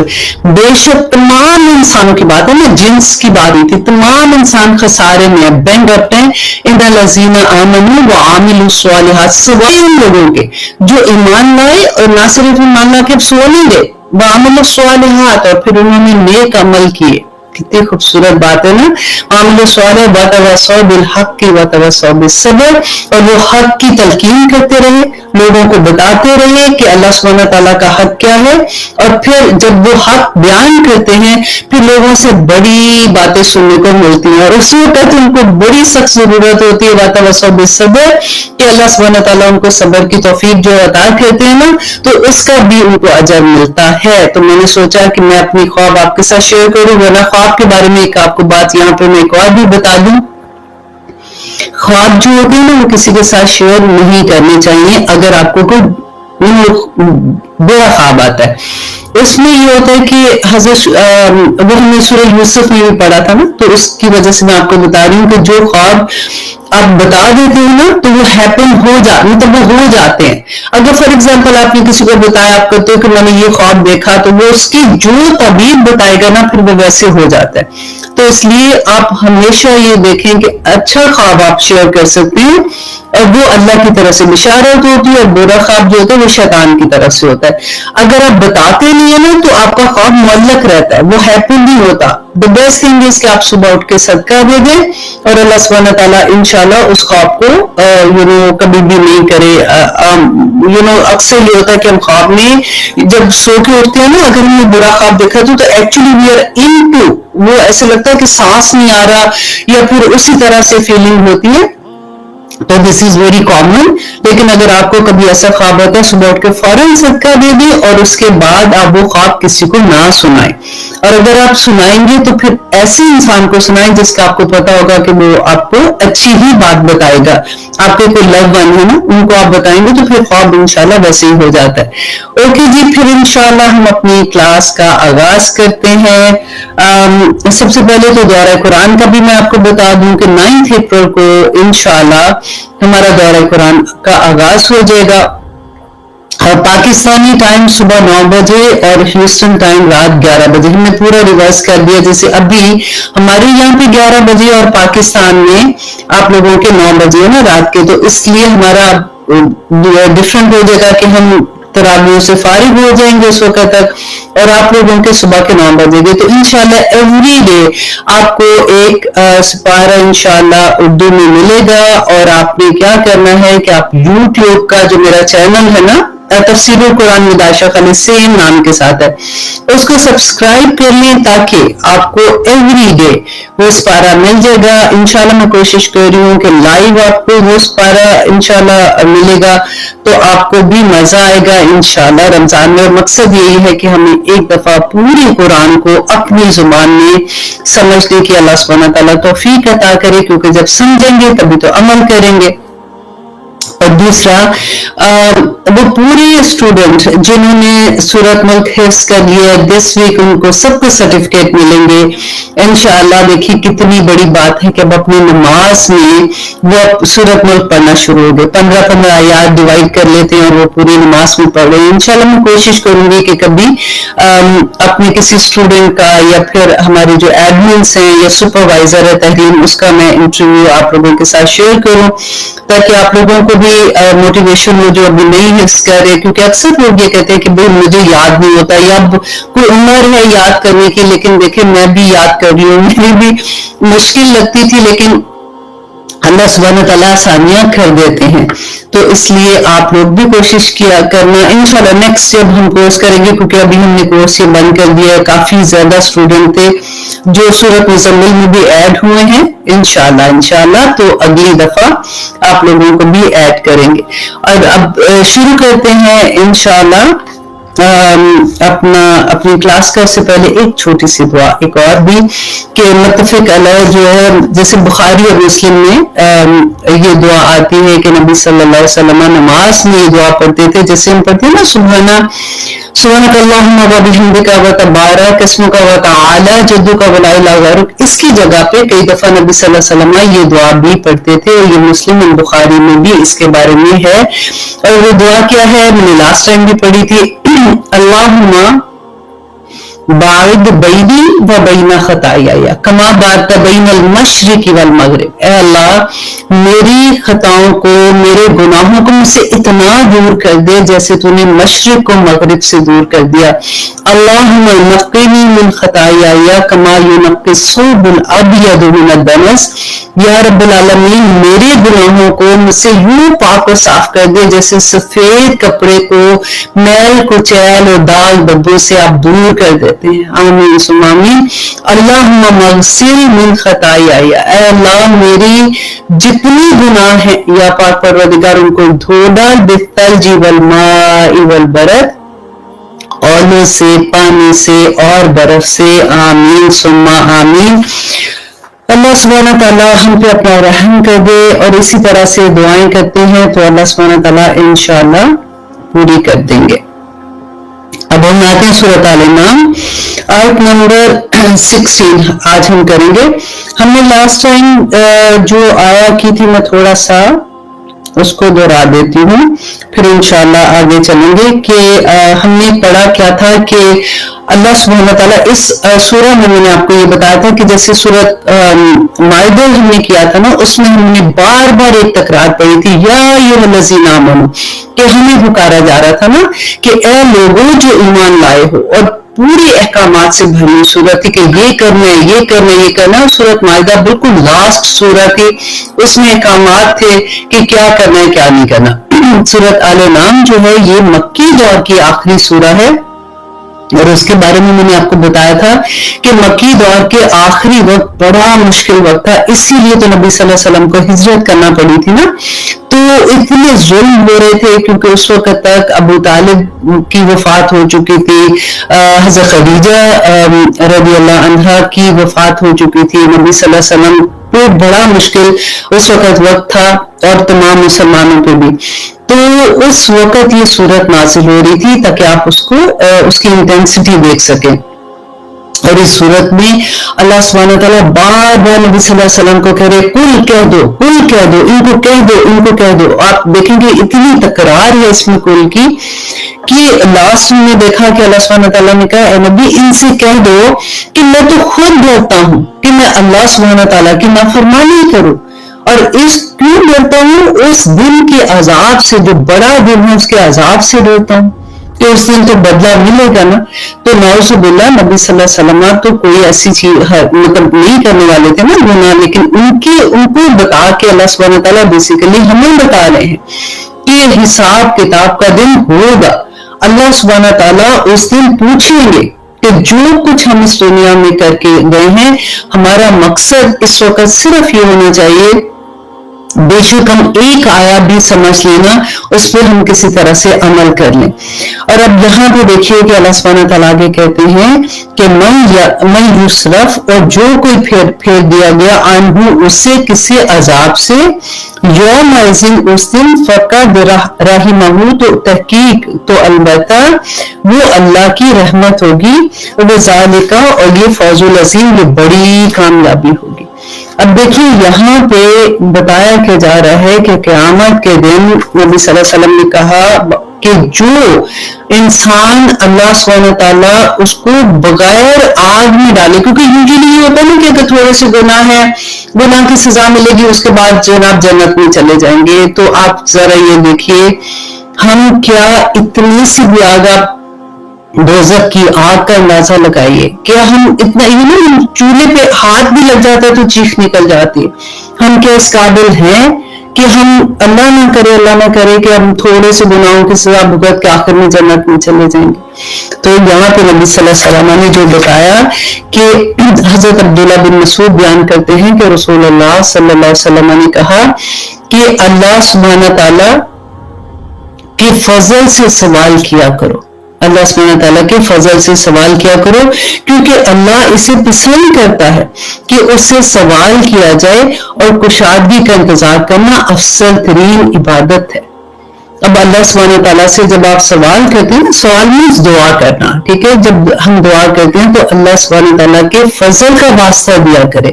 بے شک تمام انسانوں کی بات ہے نا، جنس کی بات ہوئی تھی، تمام انسان خسارے میں بینگ اپ ہیں. ان الذین آمنوا وعملوا الصالحات، سوائے ان لوگوں کے جو ایمان لائے اور نہ صرف ایمان لا کے اب سو نہیں گئے، وعملوا الصالحات، اور پھر انہوں نے نیک عمل کیے. کتنی خوبصورت بات ہے نا، وعملوا الصالحات وتواصوا بالحق وتواصوا بالصبر، اور وہ حق کی تلقین کرتے رہے، لوگوں کو بتاتے رہے کہ اللہ سبحانہ تعالیٰ کا حق کیا ہے. اور پھر جب وہ حق بیان کرتے ہیں پھر لوگوں سے بڑی باتیں سننے کو ملتی ہیں، اور اسی وقت ان کو بڑی سخت ضرورت ہوتی ہے وتواصوا بالصبر، کہ اللہ سبحانہ تعالیٰ ان کو صبر کی توفیق جو عطا کرتے ہیں نا، تو اس کا بھی ان کو اجر ملتا ہے. تو میں نے سوچا کہ میں اپنی خواب آپ کے ساتھ شیئر کروں، ورنہ خواب کے بارے میں ایک آپ کو بات یہاں پہ میں ایک اور بھی بتا دوں. خواب جو ہوتے ہیں نا وہ کسی کے ساتھ شیئر نہیں کرنے چاہیے اگر آپ کو کوئی برا خواب آتا ہے. اس میں یہ ہوتا ہے کہ حضرت وہ ہم نے سورہ یوسف میں بھی پڑھا تھا نا، تو اس کی وجہ سے میں آپ کو بتا رہی ہوں کہ جو خواب آپ بتا دیتے ہو نا تو وہ ہیپن مطلب وہ ہو جاتے ہیں. اگر فار ایگزامپل آپ نے کسی کو بتایا، آپ کہتے ہو کہ میں نے یہ خواب دیکھا، تو وہ اس کی جو تعبیر بتائے گا نا پھر وہ ویسے ہو جاتا ہے. تو اس لیے آپ ہمیشہ یہ دیکھیں کہ اچھا خواب آپ شیئر کر سکتے ہیں اور وہ اللہ کی طرف سے بشارت ہوتی ہے، اور برا خواب جو ہوتا ہے وہ شیطان کی طرف سے ہوتا ہے. اگر آپ بتاتے نہیں ہیں نا تو آپ کا خواب معلق رہتا ہے، وہ ہیپن نہیں ہوتا. the best thing is کہ آپ صبح اٹھ کے صدقہ دے دیں اور اللہ سبحانہ تعالیٰ انشاءاللہ اس خواب کو کبھی بھی نہیں کرے. اکثر یہ ہوتا ہے کہ ہم خواب میں جب سو کے اٹھتے ہیں نا، اگر ہم نے برا خواب دیکھا تو ایکچولی وی آر انٹو، وہ ایسے لگتا ہے کہ سانس نہیں آ رہا یا پھر اسی طرح سے فیلنگ ہوتی ہے. تو دس از ویری کامن. لیکن اگر آپ کو کبھی ایسا خواب ہوتا ہے صبح اٹھ کے فوراً صدقہ دے دیں اور اس کے بعد آپ وہ خواب کسی کو نہ سنائیں. اور اگر آپ سنائیں گے تو پھر ایسے انسان کو سنائیں جس کا آپ کو پتا ہوگا کہ وہ آپ کو اچھی ہی بات بتائے گا. آپ کے کوئی لو ون ہے نا، ان کو آپ بتائیں گے تو پھر خواب انشاءاللہ ویسے ہی ہو جاتا ہے. اوکے جی، پھر انشاءاللہ ہم اپنی کلاس کا آغاز کرتے ہیں. سب سے پہلے تو دورہ قرآن کا بھی میں آپ کو بتا دوں کہ 9 اپریل کو انشاءاللہ ہمارا دورہ قرآن کا آغاز ہو جائے گا. اور پاکستانی ٹائم صبح 9 بجے اور ہیوسٹن ٹائم رات 11 بجے. ہم نے پورا ریورس کر دیا, جیسے ابھی ہمارے یہاں پہ 11 بجے اور پاکستان میں آپ لوگوں کے 9 بجے نا رات کے, تو اس لیے ہمارا ڈفرنٹ ہو جائے گا کہ ہم تراویح سے فارغ ہو جائیں گے اس وقت تک, اور آپ لوگوں کے صبح کے 9 بجے گے. تو انشاءاللہ ایوری ڈے آپ کو ایک سپارہ انشاءاللہ اردو میں ملے گا. اور آپ نے کیا کرنا ہے کہ آپ یوٹیوب کا جو میرا چینل ہے نا تفسیر القرآن ود عائشہ خلیل, سیم نام کے ساتھ ہے, اس کو سبسکرائب کر لیں تاکہ آپ کو ایوری ڈے وہ سپارہ مل جائے گا. انشاءاللہ میں کوشش کر رہی ہوں کہ لائیو آپ کو وہ سپارہ انشاءاللہ ملے گا, تو آپ کو بھی مزہ آئے گا انشاءاللہ رمضان میں. مقصد یہی ہے کہ ہمیں ایک دفعہ پوری قرآن کو اپنی زبان میں سمجھنے کی اللہ سبحانہ تعالیٰ توفیق عطا کرے, کیونکہ جب سمجھیں گے تبھی تو عمل کریں گے. اور دوسرا, وہ پورے اسٹوڈنٹ جنہوں نے سورۃ ملک حفظ کر لیا دس ویک, ان کو سب کو سرٹیفکیٹ ملیں گے انشاءاللہ. دیکھیے کتنی بڑی بات ہے کہ اب اپنی نماز میں وہ سورۃ ملک پڑھنا شروع ہو گئے. 15 آیات ڈیوائڈ کر لیتے ہیں اور وہ پوری نماز میں پڑھ رہے ہیں. انشاءاللہ میں کوشش کروں گی کہ کبھی اپنے کسی اسٹوڈنٹ کا یا پھر ہمارے جو ایڈمنس ہیں یا سپروائزر ہے تحریم, اس کا میں انٹرویو آپ لوگوں کے ساتھ شیئر کروں, تاکہ آپ لوگوں کو بھی موٹیویشن ہو جو ابھی نہیں حفظ کر رہے. کیونکہ اکثر لوگ یہ کہتے ہیں کہ بھئی مجھے یاد نہیں ہوتا, یا اب کوئی عمر ہے یاد کرنے کی, لیکن دیکھیں میں بھی یاد کر رہی ہوں, مجھے بھی مشکل لگتی تھی, لیکن اللہ سبحانہ تعالیٰ آسانیاں کر دیتے ہیں. تو اس لیے آپ لوگ بھی کوشش کیا کرنا. انشاءاللہ نیکسٹ جب ہم کورس کریں گے, کیونکہ ابھی ہم نے کورس یہ بند کر دیا ہے, کافی زیادہ اسٹوڈنٹ تھے جو سورۃ مزمل میں بھی ایڈ ہوئے ہیں انشاءاللہ, تو اگلی دفعہ آپ لوگوں کو بھی ایڈ کریں گے. اور اب شروع کرتے ہیں انشاءاللہ اپنی کلاس کا. سے پہلے ایک چھوٹی سی دعا ایک اور بھی, کہ متفق علیہ جو ہے, جیسے بخاری اور مسلم میں یہ دعا آتی ہے کہ نبی صلی اللہ علیہ وسلم نماز میں یہ دعا پڑھتے تھے, جیسے ہم پڑھتے ہیں نا سبحانک اللہم و بحمدک و تبارک اسمک و تعالی جدک و لا الہ غیرک. اس کی جگہ پہ کئی دفعہ نبی صلی اللہ علیہ وسلم یہ دعا بھی پڑھتے تھے, اور یہ مسلم اور بخاری میں بھی اس کے بارے میں ہے. اور وہ دعا کیا ہے, میں نے لاسٹ ٹائم بھی پڑھی تھی, اللہم باعد بینی و بین خطایا کما بارت بین المشرق والمغرب. اے اللہ میری خطاؤں کو, میرے گناہوں کو مجھ سے اتنا دور کر دے جیسے تو نے مشرق کو مغرب سے دور کر دیا. اللہم نقنی من خطایا کما ینقی الثوب الابیض من الدنس. یا رب العالمین میرے گناہوں کو مجھ سے یوں پاک و صاف کر دے جیسے سفید کپڑے کو میل کچیل اور داغ دبوں سے آپ دور کر دیتے ہیں. آمین ثم آمین. اللہم مغسل من خطایا, اے اللہ میری جتنی گناہ ہیں یا پاک پروردگار ان کو دھو ڈال بالثلج والماء والبرد, اولوں سے, پانی سے اور برف سے. آمین ثم آمین. اللہ سبحانہ تعالیٰ ہم پہ اپنا رحم کر دے. اور اسی طرح سے دعائیں کرتے ہیں تو اللہ سبحانہ تعالیٰ انشاءاللہ پوری کر دیں گے. اب ہم آتے ہیں سورۃ آل عمران آیت نمبر 16 آج ہم کریں گے. ہم نے لاسٹ ٹائم جو آیا کی تھی, میں تھوڑا سا اس کو دہرا دیتی ہوں, پھر انشاءاللہ آگے چلیں گے. کہ ہم نے پڑھا کیا تھا کہ اللہ سبحانہ تعالیٰ اس سورہ میں نے آپ کو یہ بتایا تھا کہ جیسے سورۃ مائدہ ہم نے کیا تھا نا, اس میں ہم نے بار بار ایک تکرار پڑھی تھی, یا ایھا الذین آمنوا, کہ ہمیں پکارا جا رہا تھا نا کہ اے لوگوں جو ایمان لائے ہو, اور پورے احکامات سے بھری صورت تھی کہ یہ کرنا ہے, یہ کرنا ہے, یہ کرنا ہے. سورۃ مائدہ بالکل لاسٹ سورہ تھی, اس میں احکامات تھے کہ کیا کرنا ہے کیا نہیں کرنا. سورۃ آل عمران جو ہے یہ مکی دور کی آخری سورہ ہے, اور اس کے بارے میں نے آپ کو بتایا تھا کہ مکی دور کے آخری وقت بڑا مشکل وقت تھا, اسی لیے تو نبی صلی اللہ علیہ وسلم کو ہجرت کرنا پڑی تھی نا. تو اتنے ظلم ہو رہے تھے کیونکہ اس وقت تک ابو طالب کی وفات ہو چکی تھی, حضرت خدیجہ رضی اللہ عنہا کی وفات ہو چکی تھی. نبی صلی اللہ علیہ وسلم کو بڑا مشکل اس وقت تھا, اور تمام مسلمانوں پہ بھی. تو اس وقت یہ سورت نازل ہو رہی تھی تاکہ آپ اس کی انٹینسٹی دیکھ سکیں. اور اس صورت میں اللہ سبحانہ تعالیٰ بار بار نبی صلی اللہ علیہ وسلم کو کہہ رہے کل کہہ دو ان کو کہہ دو ان کو کہہ دو. آپ دیکھیں گے اتنی تکرار ہے اس میں کل کی کہ لاسٹ میں دیکھا کہ اللہ سبحانہ تعالیٰ نے کہا اے نبی ان سے کہہ دو کہ میں تو خود ڈرتا ہوں کہ میں اللہ سبحانہ تعالیٰ کی نافرمانی کروں. اور اس کیوں ڈرتا ہوں؟ اس دن کے عذاب سے، جو بڑا دن ہے اس کے عذاب سے ڈرتا ہوں کہ اس دن تو بدلہ ملے گا نا. تو نعوذ باللہ نبی صلی اللہ علیہ وسلم تو کوئی ایسی چیز مطلب نہیں کرنے والے تھے نا گناہ، لیکن ان کو بتا کے اللہ سبحانہ تعالیٰ بیسیکلی ہمیں بتا رہے ہیں کہ حساب کتاب کا دن ہوگا. اللہ سبحانہ تعالیٰ اس دن پوچھیں گے کہ جو کچھ ہم اس دنیا میں کر کے گئے ہیں، ہمارا مقصد اس وقت صرف یہ ہونا چاہیے، بے شک ہم ایک آیا بھی سمجھ لینا، اس پہ ہم کسی طرح سے عمل کر لیں. اور اب یہاں پہ دیکھیے کہ اللہ سبحانہ تعالیٰ آگے کہتے ہیں کہ من یصرف، اور جو کوئی پھیر دیا گیا عنہ اسے کسی عذاب سے، یوم ازن اس دن، فقد رحمہ تو تحقیق تو البتہ وہ اللہ کی رحمت ہوگی، وذالک اور یہ فوز العظیم، یہ بڑی کامیابی ہوگی. اب دیکھیے یہاں پہ بتایا کہ جا رہا ہے کہ قیامت کے دن نبی صلی اللہ علیہ وسلم نے کہا کہ جو انسان اللہ سبحانہ تعالیٰ اس کو بغیر آگ میں ڈالے، کیونکہ یوزلی یہ ہوتا ہے نا کہ اگر تھوڑے سے گناہ ہے، گناہ کی سزا ملے گی، اس کے بعد جناب جنت میں چلے جائیں گے. تو آپ ذرا یہ دیکھیے ہم کیا اتنی سی بھی آگ، آپ دوزخ کی آگ کا اندازہ لگائیے، کیا ہم اتنا چولہے پہ ہاتھ بھی لگ جاتا ہے تو چیخ نکل جاتی ہے. ہم کیا اس قابل ہیں کہ ہم اللہ نہ کرے کہ ہم تھوڑے سے گناہوں کی سزا بھگت کے آخر میں جنت میں چلے جائیں گے. تو یہاں پہ نبی صلی اللہ علیہ وسلم نے جو بتایا کہ حضرت عبداللہ بن مسعود بیان کرتے ہیں کہ رسول اللہ صلی اللہ علیہ وسلم نے کہا کہ اللہ سبحانہ تعالیٰ کے فضل سے سوال کیا کرو، اللہ سبحانہ تعالیٰ کے فضل سے سوال کیا کرو، کیونکہ اللہ اسے پسند کرتا ہے کہ اس سے سوال کیا جائے، اور کشادگی کا انتظار کرنا افضل ترین عبادت ہے. اب اللہ سبحانہ تعالیٰ سے جب آپ سوال کرتے ہیں، سوال میں دعا کرنا، ٹھیک ہے، جب ہم دعا کرتے ہیں تو اللہ سبحانہ تعالیٰ کے فضل کا واسطہ دیا کرے،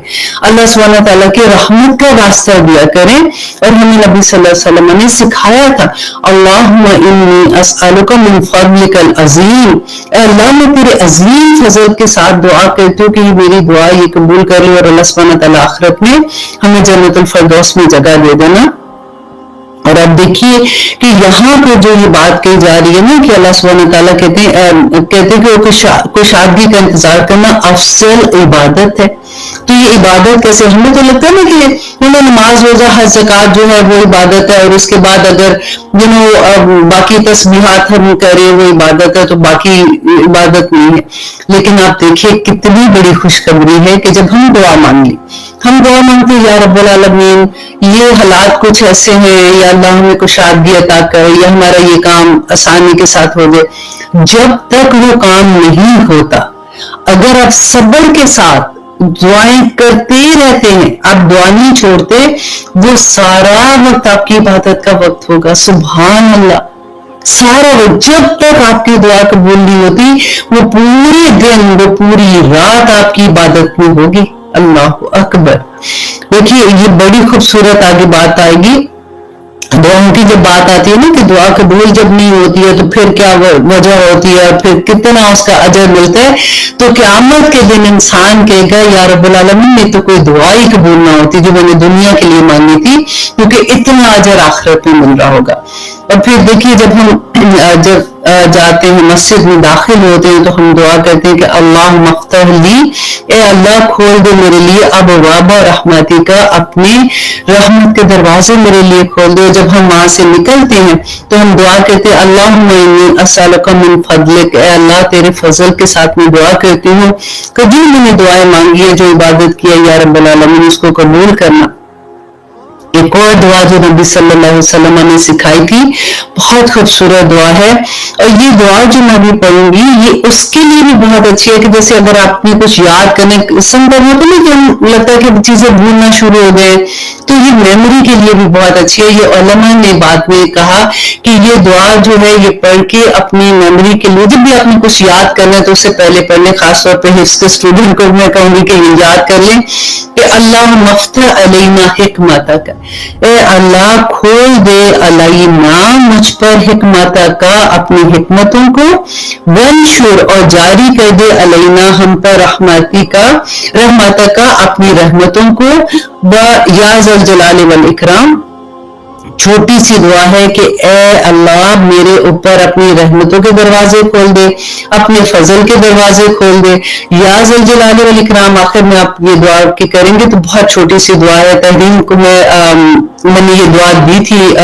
اللہ سبحانہ تعالیٰ کے رحمت کا واسطہ دیا کریں. اور ہمیں نبی صلی اللہ علیہ وسلم نے سکھایا تھا اللہم انی اسألک من فضلک العظیم، اے اللہ میں تیرے عظیم فضل کے ساتھ دعا کرتی ہوں کہ یہ میری دعا یہ قبول کر لے، اور اللہ سبحانہ تعالیٰ آخرت میں ہمیں جنت الفردوس میں جگہ دے دینا. اور اب دیکھیے کہ یہاں پہ جو یہ بات کہی جا رہی ہے نا کہ اللہ سبحانہ تعالیٰ کہتے ہیں کہ کشادگی کا انتظار کرنا افضل عبادت ہے. تو یہ عبادت کیسے؟ ہمیں تو لگتا ہے نا کہ نماز روزہ حج زکوٰۃ جو ہے وہ عبادت ہے، اور اس کے بعد اگر باقی تسبیحات ہم کریں وہ عبادت ہے، تو باقی عبادت نہیں ہے. لیکن آپ دیکھیے کتنی بڑی خوشخبری ہے کہ جب ہم دعا مانگ لی، ہم دعا مانگتے ہیں یا رب العالمین یہ حالات کچھ ایسے ہیں، یا اللہ ہمیں کشادگی عطا کرے، یا ہمارا یہ کام آسانی کے ساتھ ہو جائے. جب تک وہ کام نہیں ہوتا، اگر آپ صبر کے ساتھ دعائیں کرتے رہتے ہیں، آپ دعا نہیں چھوڑتے، وہ سارا وقت آپ کی عبادت کا وقت ہوگا. سبحان اللہ، سارا وقت جب تک آپ کی دعا قبول نہیں ہوتی، وہ پورے دن وہ پوری رات آپ کی عبادت میں ہوگی. اللہ اکبر. دیکھیے یہ بڑی خوبصورت آگے بات آئے گی. دعاؤں کی جب بات آتی ہے نا کہ دعا قبول جب نہیں ہوتی ہے تو پھر کیا وجہ ہوتی ہے، پھر کتنا اس کا اجر ملتا ہے. تو قیامت کے دن انسان کہے گا یا رب العالمین میں تو کوئی دعا ہی قبول نہ ہوتی جو میں نے دنیا کے لیے مانگی تھی، کیونکہ اتنا اجر آخرت میں مل رہا ہوگا. اور پھر دیکھیے جب ہم جاتے ہیں مسجد میں داخل ہوتے ہیں تو ہم دعا کرتے ہیں کہ اللہ مفتح لی، اے اللہ کھول دے میرے لیے ابواب رحمتی کا، اپنے رحمت کے دروازے میرے لیے کھول دے. جب ہم وہاں سے نکلتے ہیں تو ہم دعا کرتے ہیں اللہم انی اسألک من فضلک، اے اللہ تیرے فضل کے ساتھ میں دعا کرتی ہوں کہ جو میں نے دعائیں مانگی ہے، جو عبادت کی ہے یا رب العالمین اس کو قبول کرنا. एक और दुआ जो नबी सल्लल्लाहु अलैहि वसल्लम ने सिखाई थी, बहुत खूबसूरत दुआ है, और ये दुआ जो मैं भी पढ़ूंगी ये उसके लिए भी बहुत अच्छी है कि जैसे अगर आपने कुछ याद करने संभव हो तो नहीं, लगता है कि चीजें भूलना शुरू हो गए, तो ये मेमोरी के लिए भी बहुत अच्छी है। ये उलमा ने बाद में कहा कि ये दुआ जो है ये पढ़ के अपनी मेमोरी के लिए, जब भी आपने कुछ याद करना है तो उससे पहले पढ़ लें, खासतौर पर हिफ्ज़ के स्टूडेंट को मैं कहूंगी कि ये याद कर लें कि अल्लाह मफ्तह अलैना हिकमतक, ए अल्लाह खोल दे अलैना मुझ पर हिकमतक का, अपनी हिकमतों को, वंशुर और जारी कर दे अलैना हम पर रहमतक का अपनी रहमतों को, या ज़ल जलाल वल इकराम। छोटी सी दुआ है कि ए अल्लाह मेरे ऊपर अपनी रहमतों के दरवाजे खोल दे, अपने फजल के दरवाजे खोल दे, या ज़ल जलाल वल इकराम। आखिर में आप ये दुआ की करेंगे तो बहुत छोटी सी दुआ है, तहरीम को मैंने ये दुआ दी थी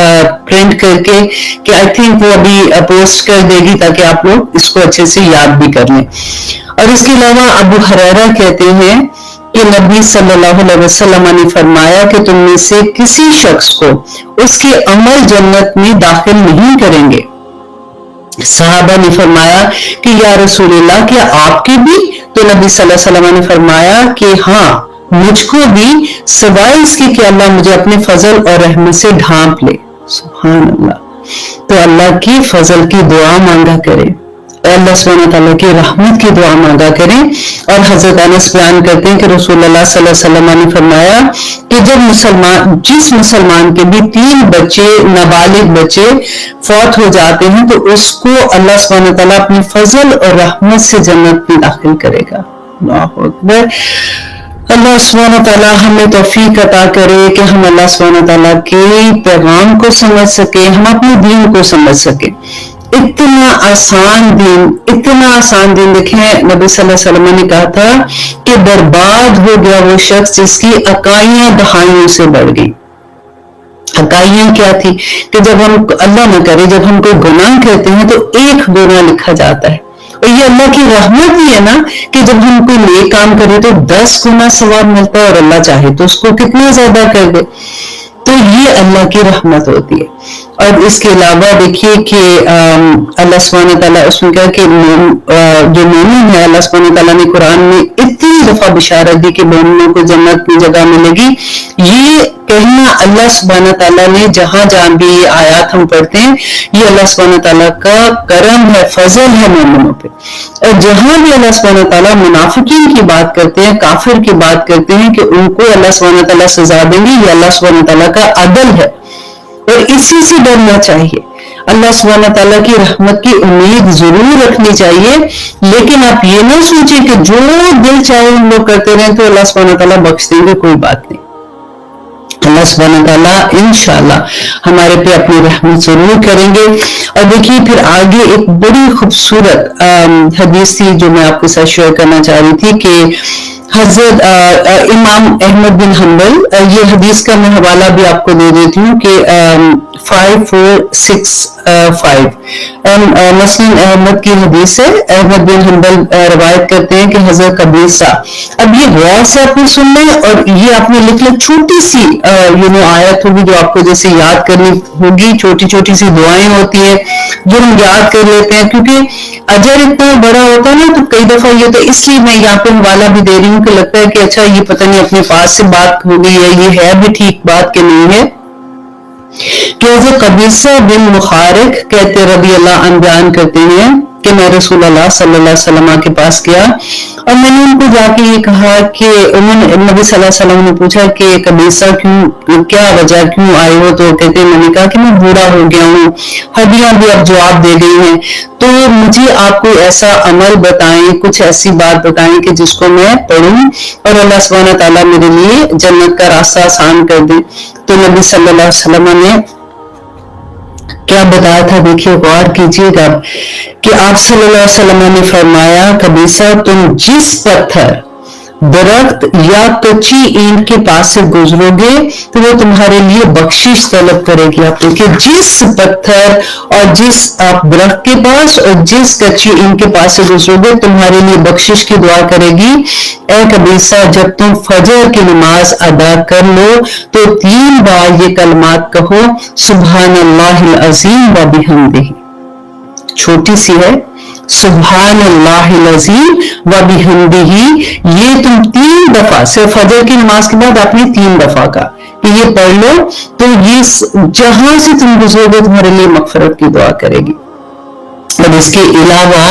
प्रिंट करके कि आई थिंक वो अभी पोस्ट कर देगी ताकि आप लोग इसको अच्छे से याद भी कर लें। और इसके अलावा अबू हुरैरा कहते हैं कि नबी सल्लल्लाहु अलैहि वसल्लम ने फरमाया कि तुम में से किसी शख्स को उसके अमल जन्नत में दाखिल नहीं करेंगे। सहाबा ने फरमाया कि या रसूलल्लाह क्या आपके भी? तो नबी सल्लल्लाहु अलैहि वसल्लम ने फरमाया कि हाँ मुझको भी, सिवाय इसके कि अल्लाह मुझे अपने फजल और रहमत से ढांप ले। सुभान अल्लाह। तो अल्लाह की फजल की दुआ मांगा करें, अल्लाह सुब्हानहू तआला की रहमत की दुआ मांगा करें। और हजरत अनस बयान करते हैं कि रसूलुल्लाह सल्लल्लाहु अलैहि वसल्लम ने फरमाया कि जब जिस मुसलमान के भी 3 बच्चे, नाबालिग बच्चे फौत हो जाते हैं तो उसको अल्लाह सुब्हानहू तआला अपनी फजल और रहमत से जन्नत में दाखिल करेगा। अल्लाहु अकबर। अल्लाह सुब्हानहू तआला हमें तौफीक अता करे कि हम अल्लाह सुब्हानहू तआला के पैगाम को समझ सके, हम अपने दीन को समझ सके। इतना आसान दिन देखें, नबी सल्लल्लाहु अलैहि वसल्लम ने कहा था कि बर्बाद हो गया वो शख्स जिसकी अकाइयां दहाइयों से बढ़ गई। अकाइयां क्या थी कि जब हम, अल्लाह न करे, जब हम कोई गुनाह करते हैं तो 1 गुनाह लिखा जाता है, और ये अल्लाह की रहमत भी है ना कि जब हम कोई नेक काम करें तो 10 गुना सवाब मिलता है, और अल्लाह चाहे तो उसको कितना ज्यादा कर दे। तो ये अल्लाह की रहमत होती है। और इसके अलावा देखिए कि अल्लाह सुब्हानहू तआला उसमें कहा कि जो मोमिन है, अल्लाह सुब्हानहू तआला ने कुरान में इतनी दफा बिशारत दी कि मोमिनों को जन्नत की जगह मिलेगी। ये कहना अल्लाह सुब्हानहू तआला ने जहां जहां भी ये आयत हम पढ़ते हैं, ये अल्लाह सुब्हानहू तआला का करम है, फजल है मोमिनों पे। और जहां भी अल्लाह सुब्हानहू तआला मुनाफिकीन की बात करते हैं, काफिर की बात करते हैं कि उनको अल्लाह सुब्हानहू तआला सजा देंगे, ये अल्लाह सुब्हानहू तआला का अदल है, और इसी से डरना चाहिए। अल्लाह सुब्हानहू तआला की रहमत की उम्मीद जरूर रखनी चाहिए, लेकिन आप ये ना सोचें कि जो दिल चाहे हम लोग करते रहें तो अल्लाह सुब्हानहू तआला बख्श देंगे, कोई बात नहीं। अल्लाह सुब्हानहू तआला इंशाअल्लाह हमारे पे अपनी रहमत जरूर करेंगे। और देखिए फिर आगे एक बड़ी खूबसूरत हदीस थी जो मैं आपके साथ शेयर करना चाह रही थी कि हजरत इमाम अहमद बिन हंबल, ये हदीस का मैं हवाला भी आपको दे देती हूँ कि 5465 मुस्लिम अहमद की हदीस है। अहमद बिन हंबल रवायत करते हैं कि हजरत कबीसा, अब ये गौर से आपने सुनना है और ये आपने लिख लो, छोटी सी आयत होगी जो आपको जैसे याद करनी होगी, छोटी छोटी सी दुआएं होती है जो हम याद कर लेते हैं, क्योंकि अजर इतना बड़ा होता है ना, तो कई दफा ये तो इसलिए मैं यहाँ पे हवाला भी दे रही हूँ कि लगता है कि अच्छा ये पता नहीं अपने पास से बात हो गई है, ये है भी ठीक बात कि नहीं है। कि हज़रत कबीसा बिन मुखारिक कहते रज़ी अल्लाह अन्हु बयान करते हैं कि मैं रसूलुल्लाह सल्लल्लाहु अलैहि वसल्लम के पास गया और मैंने उनको जाके ये कहा कि उन्होंने, नबी सल्लल्लाहु अलैहि वसल्लम ने पूछा कि कबीसा क्यों, क्या वजह, क्यों आए हो? तो कहते हैं, मैंने कहा कि मैं बूढ़ा हो गया हूँ, हड्डियां भी अब जवाब दे गई हैं, तो मुझे आप कोई ऐसा अमल बताएं, कुछ ऐसी बात बताएं कि जिसको मैं पढ़ूं और अल्लाह सुब्हानहू व तआला मेरे लिए जन्नत का रास्ता आसान कर दे। तो नबी सल्लल्लाहु अलैहि वसल्लम ने क्या बताया था, देखिए गौर कीजिएगा कि आप सल्लल्लाहु अलैहि वसल्लम ने फरमाया, कबीसा तुम जिस पत्थर दरख्त या कच्ची ईंट के पास से गुजरोगे तो वो तुम्हारे लिए बख्शिश तलब करेगी। आप देखिए, जिस पत्थर और जिस आप दरख्त के पास और जिस कच्ची ईंट के पास से गुजरोगे तुम्हारे लिए बख्शिश की दुआ करेगी। ए कबीसा, जब तुम फजर की नमाज अदा कर लो तो 3 बार ये कलमात कहो, सुभानल्लाहिल अज़ीम व बिहम्दिही। छोटी सी है, सुभानल्लाहिल अज़ीम व बिहम्दिही। ये तुम 3 दफा, सिर्फ फजर की नमाज के बाद आपने 3 दफा का कि ये पढ़ लो तो ये जहां से तुम गुजरोगे तुम्हारे लिए मगफरत की दुआ करेगी। और इसके अलावा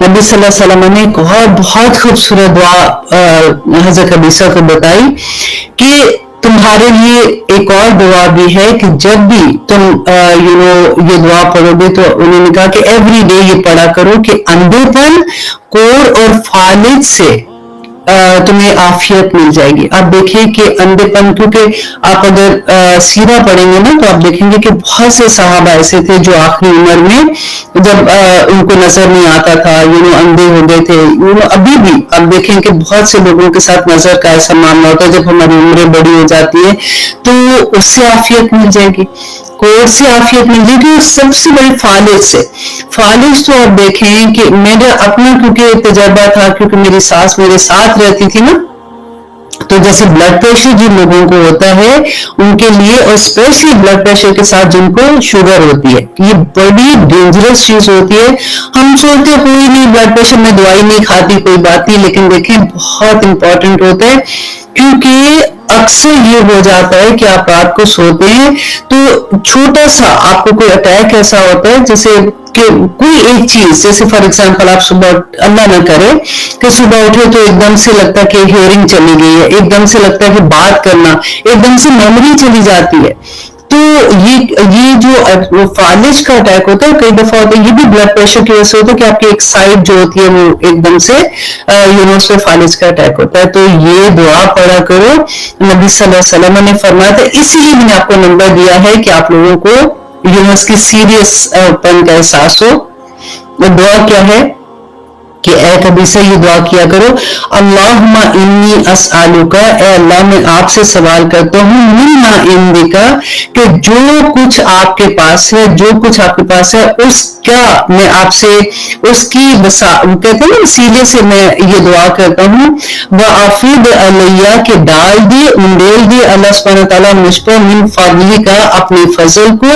नबी सल्लल्लाहु अलैहि वसल्लम ने एक और बहुत खूबसूरत दुआ हज़रत कबीसा को बताई कि तुम्हारे लिए एक और दुआ भी है कि जब भी तुम ये दुआ पढ़ोगे तो उन्होंने कहा कि एवरी डे ये पढ़ा करो कि अंधेपन, कोढ़ और फालिज से तुम्हें आफियत मिल जाएगी। आप देखिए कि अंधेपन, क्योंकि आप अगर सीरा पढ़ेंगे ना तो आप देखेंगे कि बहुत से सहाबा ऐसे थे जो आखिरी उम्र में जब उनको नजर नहीं आता था, अंधे हो गए थे। अभी भी आप देखें कि बहुत से लोगों के साथ नजर का ऐसा मामला होता है, जब हमारी उम्रें बड़ी हो जाती है तो उससे आफियत मिल जाएगी, कोढ़ से आफियत मिल जाएगी। और सबसे बड़ी फालिज से, फालिज तो आप देखें कि मेरा अपना क्योंकि तजर्बा था, क्योंकि मेरी सास मेरे साथ रहती थी ना, तो जैसे ब्लड प्रेशर जिन लोगों को होता है उनके लिए, और स्पेशली ब्लड प्रेशर के साथ जिनको शुगर होती है, ये बड़ी डेंजरस चीज होती है। हम सोचते कोई नहीं, ब्लड प्रेशर में दवाई नहीं खाती, कोई बात नहीं, लेकिन देखें बहुत इंपॉर्टेंट होता है, क्योंकि अक्सर ये हो जाता है कि आप रात को सोते हैं तो छोटा सा आपको कोई अटैक ऐसा होता है, जैसे कि कोई एक चीज, जैसे फॉर एग्जांपल आप सुबह, अल्लाह ना करे कि सुबह उठे तो एकदम से लगता है कि हियरिंग चली गई है, एकदम से लगता है कि बात करना, एकदम से मेमोरी चली जाती है। तो ये जो फालिज का अटैक होता है, कई दफा होता है, ये भी ब्लड प्रेशर की वजह से होता है कि आपकी एक साइड जो होती है वो एकदम से उसमें फालिज का अटैक होता है। तो ये दुआ पढ़ा करो, नबी सल्लल्लाहु अलैहि वसल्लम ने फरमाया था। इसीलिए मैंने आपको नंबर दिया है कि आप लोगों को इसकी सीरियस पन का एहसास हो। दुआ क्या है कि ए कबीसा ये दुआ किया करो, अल्लाहुम्मा इन्नी अस्अलुका, ए अल्लाह मैं आपसे सवाल करता हूँ, मिन्ना इंदिका, कि जो कुछ आपके पास है, जो कुछ आपके पास है उसका मैं आपसे, उसकी कहते हैं ना वसीले से मैं ये दुआ करता हूँ। व आफिद अलैया, के डाल दे, उंडेल दे अल्लाह सुब्हानहू तआला मुझ पर, मिन फजली का, अपने फजल को,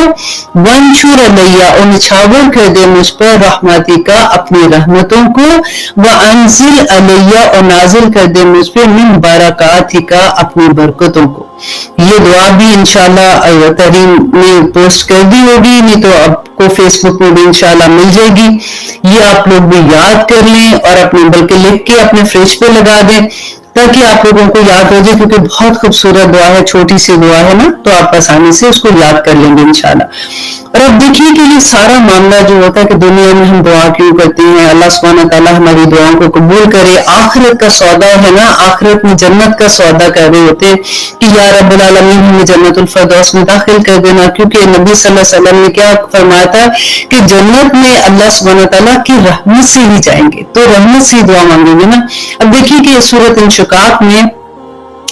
वंशुर अलैया, और निछावर कर दे मुझ पर, रहमती का, अपनी रहमतों को, व अंजिल अलैया, और नाजिल कर दे मुझ पे, मिन बरकाती का, अपनी बरकतों को। ये दुआ भी इंशाल्लाह तहरीम में पोस्ट कर दी होगी, नहीं तो आपको फेसबुक में भी इंशाल्लाह मिल जाएगी। ये आप लोग भी याद कर लें और अपने, बल्कि लिख के अपने फ्रिज पे लगा दें ताकि आप लोगों को याद हो जाए, क्योंकि बहुत खूबसूरत दुआ है, छोटी सी दुआ है ना, तो आप आसानी से उसको याद कर लेंगे इंशाल्लाह। और अब देखिए कि ये सारा मामला जो होता है कि दुनिया में हम दुआ क्यों करते हैं, अल्लाह सुब्हानहू तआला हमारी दुआओं को कबूल करे। आखिरत का सौदा है ना, आखिरत में जन्नत का सौदा कर रहे होते हैं कि या रब्बुल आलमीन हमें जन्नतुल फिरदौस में दाखिल कर देना, क्योंकि नबी सल्लल्लाहु अलैहि वसल्लम ने क्या फरमाया था कि जन्नत में अल्लाह सुब्हानहू तआला की रहमत से ही जाएंगे, तो रहमत से दुआ मांगेंगे ना। अब देखिए कि सूरत इंशिकाक में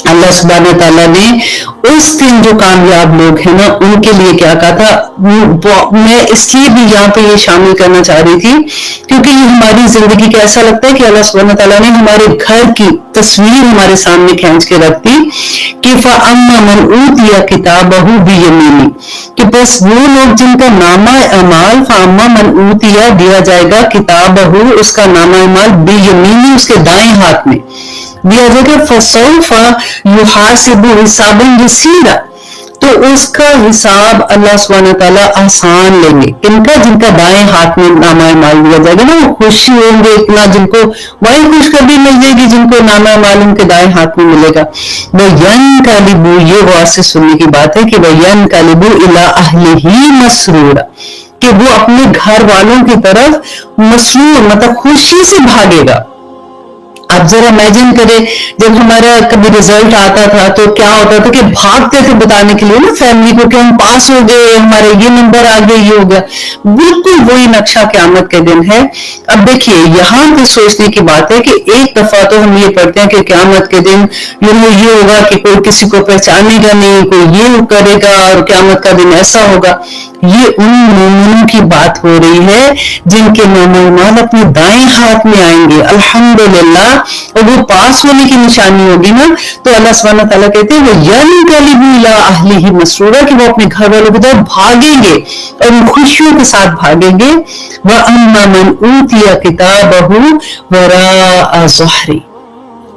अल्लाह सुब्हानहू तआला ने उस दिन जो कामयाब लोग हैं ना उनके लिए क्या कहा था। मैं इसलिए भी यहाँ पे ये शामिल करना चाह रही थी क्योंकि ये हमारी जिंदगी का ऐसा लगता है कि अल्लाह सुब्हानहू तआला ने हमारे घर की तस्वीर हमारे सामने खींच के रख दी कि फअम्मा मन ऊतिया किताबहु बियमीनी, कि बस वो लोग जिनका नामा अमाल, फअम्मा मन ऊतिया, दिया जाएगा, किताबहु, उसका नामा अमाल, बियमीनी, उसके दाएं हाथ में दिया जाएगा, फसौफा युहासिबु हिसाबन यसीरा, तो उसका हिसाब अल्लाह सुब्हानहू तआला आसान लेंगे। किनका? जिनका दाएं हाथ में नामा माल दिया जाएगा ना, वो खुशी होंगे इतना, जिनको वही खुशखबरी मिल जाएगी जिनको नामा माल उनके दाएं हाथ में मिलेगा। वयन कालिबू, ये गौर से सुनने की बात है कि वयन कालिबू इला अहलिही मसरूरा, कि वो अपने घर वालों की तरफ मसरूर मतलब खुशी से भागेगा, आप जरा इमेजिन करें, जब हमारा कभी रिजल्ट आता था तो क्या होता था कि भागते थे बताने के लिए ना फैमिली को कि हम पास हो गए, हमारे ये नंबर आ गए, ये हो गया। बिल्कुल वही नक्शा क़यामत के दिन है। अब देखिए यहाँ पे सोचने की बात है कि एक दफा तो हम ये पढ़ते हैं कि क़यामत के दिन ये होगा कि कोई किसी को पहचानेगा नहीं, कोई ये करेगा और क़यामत का दिन ऐसा होगा। ये उन मोमिनों की बात हो रही है जिनके नाम अपने दाएं हाथ में आएंगे, अल्हम्दुलिल्लाह, और वो पास होने की निशानी होगी ना, तो अल्लाह सुब्हानहू व तआला कहते हैं वो यनक़लिबु इला अहलिही मसरूरा, कि वो अपने घर वालों की तरफ भागेंगे और खुशियों के साथ भागेंगे। व अम्मा मन ऊतिया किताबहु वराअ ज़हरी,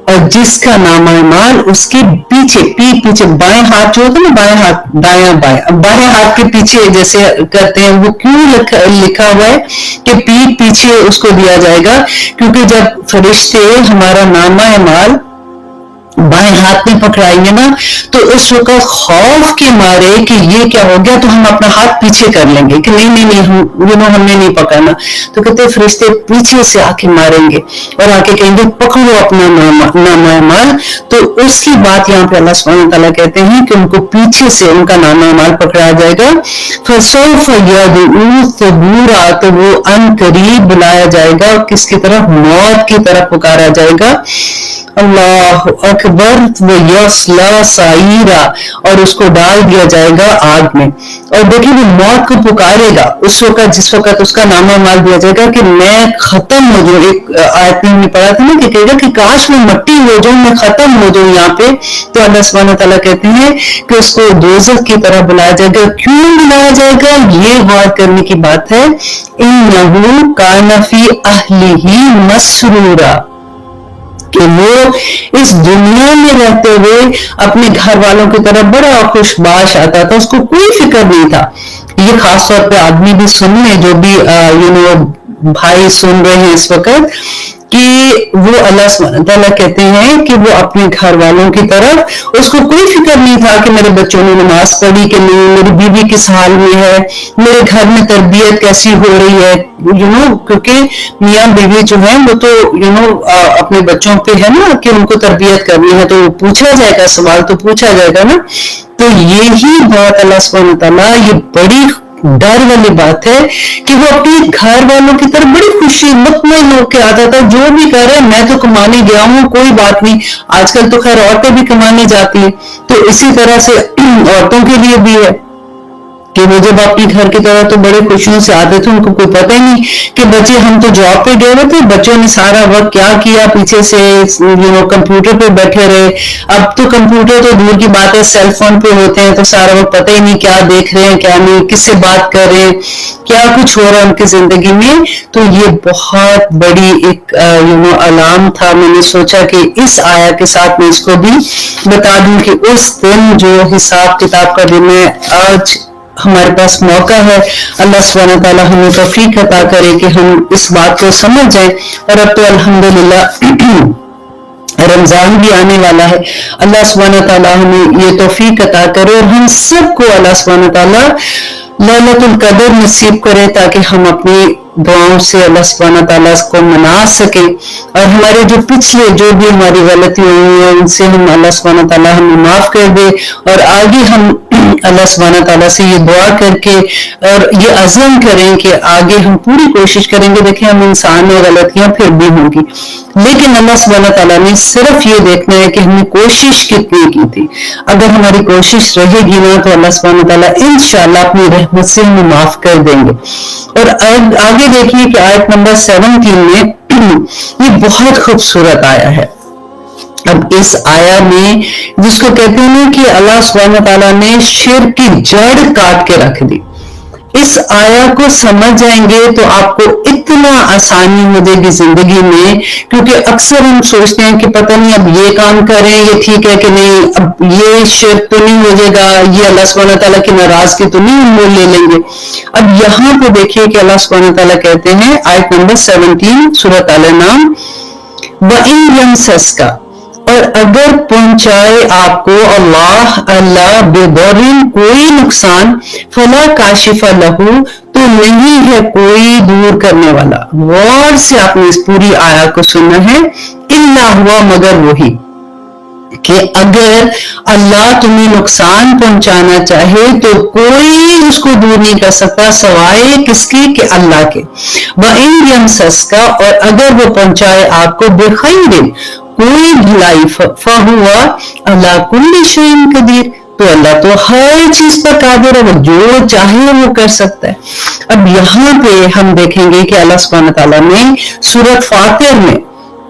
और जिसका नामा-ए-माल उसके पीछे, पीठ पीछे, बाएं हाथ जो होता है ना, बाएं हाथ, दायां बाएं, बाएं हाथ के पीछे जैसे करते हैं, वो क्यों लिखा हुआ है कि पीठ पीछे उसको दिया जाएगा? क्योंकि जब फरिश्ते हमारा नामा-ए-माल बाएं हाथ में पकड़ाएंगे ना, तो उस वक्त खौफ के मारे कि ये क्या हो गया, तो हम अपना हाथ पीछे कर लेंगे कि नहीं नहीं नहीं, हम हमने नहीं पकड़ना। तो कहते फरिश्ते पीछे से आके मारेंगे और आके कहेंगे पकड़ो अपना नामा-ए-माल। तो उसकी बात यहाँ पे अल्लाह सुब्हानहू व तआला कहते हैं कि उनको पीछे से उनका नामा-ए-माल पकड़ा जाएगा। फसौफ यदउ सुबूरा, तो वो अन करीब बुलाया जाएगा, किसकी तरफ? मौत की तरफ पुकारा जाएगा। अल्लाह अकबर, वो यस्ला साईरा, और उसको डाल दिया जाएगा आग में। और देखिए वो मौत को पुकारेगा उस वक्त, जिस वक्त उसका नामा-ए-माल दिया जाएगा कि मैं खत्म हो जाऊं। एक आयत में हमने पढ़ा था ना कि कहेगा कि काश मैं मट्टी हो जाऊं, मैं खत्म हो जाऊं यहाँ पे। तो अल्लाह सुब्हानहू व तआला कहते हैं कि उसको दोज़ख की तरह बुलाया जाएगा। क्यों बुलाया जाएगा? ये गौर करने की बात है। इन्नहु कान फी अहलिही मसरूरा, कि वो इस दुनिया में रहते हुए अपने घर वालों की तरफ बड़ा खुशबाश आता था, उसको कोई फिक्र नहीं था। ये खास तौर पे आदमी भी सुन ले, जो भी भाई सुन रहे हैं इस वक्त, कि वो अल्लाह सुब्हानहू व तआला कहते हैं कि वो अपने घर वालों की तरफ, उसको कोई फिक्र नहीं था कि मेरे बच्चों ने नमाज पढ़ी कि नहीं, मेरी बीवी किस हाल में है, मेरे घर में तरबियत कैसी हो रही है, क्योंकि मियाँ बीवी जो है वो तो अपने बच्चों पे है ना कि उनको तरबियत करनी है, तो पूछा जाएगा, सवाल तो पूछा जाएगा ना। तो यही बात अल्लाह सुब्हानहू व तआला, ये बड़ी डर वाली बात है कि वो अपने घर वालों की तरफ बड़ी खुशी मुतमईन होकर आता था, जो भी करे मैं तो कमाने गया हूँ, कोई बात नहीं। आजकल तो खैर औरतें भी कमाने जाती है, तो इसी तरह से औरतों के लिए भी है कि वो जब अपने घर की तरह तो बड़े खुशियों से आते थे, उनको कोई पता ही नहीं कि बच्चे, हम तो जॉब पे गए हुए थे, बच्चों ने सारा वक्त क्या किया, पीछे से कंप्यूटर पे बैठे रहे। अब तो कंप्यूटर तो दूर की बात है, सेल फोन पे होते हैं, तो सारा वक्त पता ही नहीं क्या देख रहे हैं, क्या नहीं, किससे बात कर रहे हैं, क्या कुछ हो रहा है उनकी जिंदगी में। तो ये बहुत बड़ी एक अलार्म था। मैंने सोचा कि इस आया के साथ मैं इसको भी बता दूं कि उस दिन जो हिसाब किताब का दिन है, आज हमारे पास मौका है। अल्लाह सुब्हानहू व तआला हमें तौफीक अता करे कि हम इस बात को समझ जाएं। और अब तो अल्हम्दुलिल्लाह रमजान भी आने वाला है। अल्लाह सुब्हानहू व तआला हमें ये तौफीक अता करे और हम सबको अल्लाह सुब्हानहू व तआला लैलतुल कदर नसीब करे, ताकि हम अपनी दुआओं से अल्लाह सुब्हानहू व तआला को मना सके, और हमारे जो पिछले जो भी हमारी गलती हुई है उनसे हम अल्लाह सुब्हानहू व तआला हमें माफ कर दे। और आगे हम अल्लाह सुब्हानहू व तआला से ये दुआ करके और ये अज़म करें कि आगे हम पूरी कोशिश करेंगे। देखिए हम इंसान में गलतियां फिर भी होंगी, लेकिन अल्लाह सुब्हानहू व तआला ने सिर्फ ये देखना है कि हमने कोशिश कितनी की थी। अगर हमारी कोशिश रहेगी ना, तो अल्लाह सुब्हानहू व तआला इंशाअल्लाह अपनी रहमत से हमें माफ कर देंगे। और आगे देखिए कि आयत नंबर 17 में ये बहुत खूबसूरत आया है। अब इस आया में जिसको कहते हैं कि अल्लाह सुब्हानहू व तआला ने शिर्क की जड़ काट के रख दी, इस आया को समझ जाएंगे तो आपको इतना आसानी हो जाएगी जिंदगी में। क्योंकि अक्सर हम सोचते हैं कि पता नहीं अब ये काम करें, ये ठीक है कि नहीं, अब ये शिर्क तो नहीं हो जाएगा, ये अल्लाह सुब्हानहू व तआला की नाराजगी तो नहीं हम ले लेंगे। अब यहाँ पे देखिए कि अल्लाह सुब्हानहू व तआला कहते हैं आयत नंबर 17 सूरह अल-अनआम, व इन यमसस्का, और अगर पहुंचाए आपको अल्लाह बेदरिन कोई नुकसान, फला काशिफा लहू, तो नहीं है कोई दूर करने वाला। गौर से आपने इस पूरी आया को सुनना है। इल्ला हुआ, मगर वही, कि अगर अल्लाह तुम्हें नुकसान पहुंचाना चाहे तो कोई उसको दूर नहीं कर सकता सिवाय किसके, कि अल्लाह के। व इन यमसस्का, और अगर वो पहुंचाए आपको बेखैरिन, कोई भलाई, फहुवा अला कुल्ली शैइन कदीर, तो अल्लाह तो हर चीज पर कादिर है, वो जो चाहे वो कर सकता है। अब यहाँ पे हम देखेंगे कि अल्लाह सुब्हानहू तआला ने सूरत फातिर में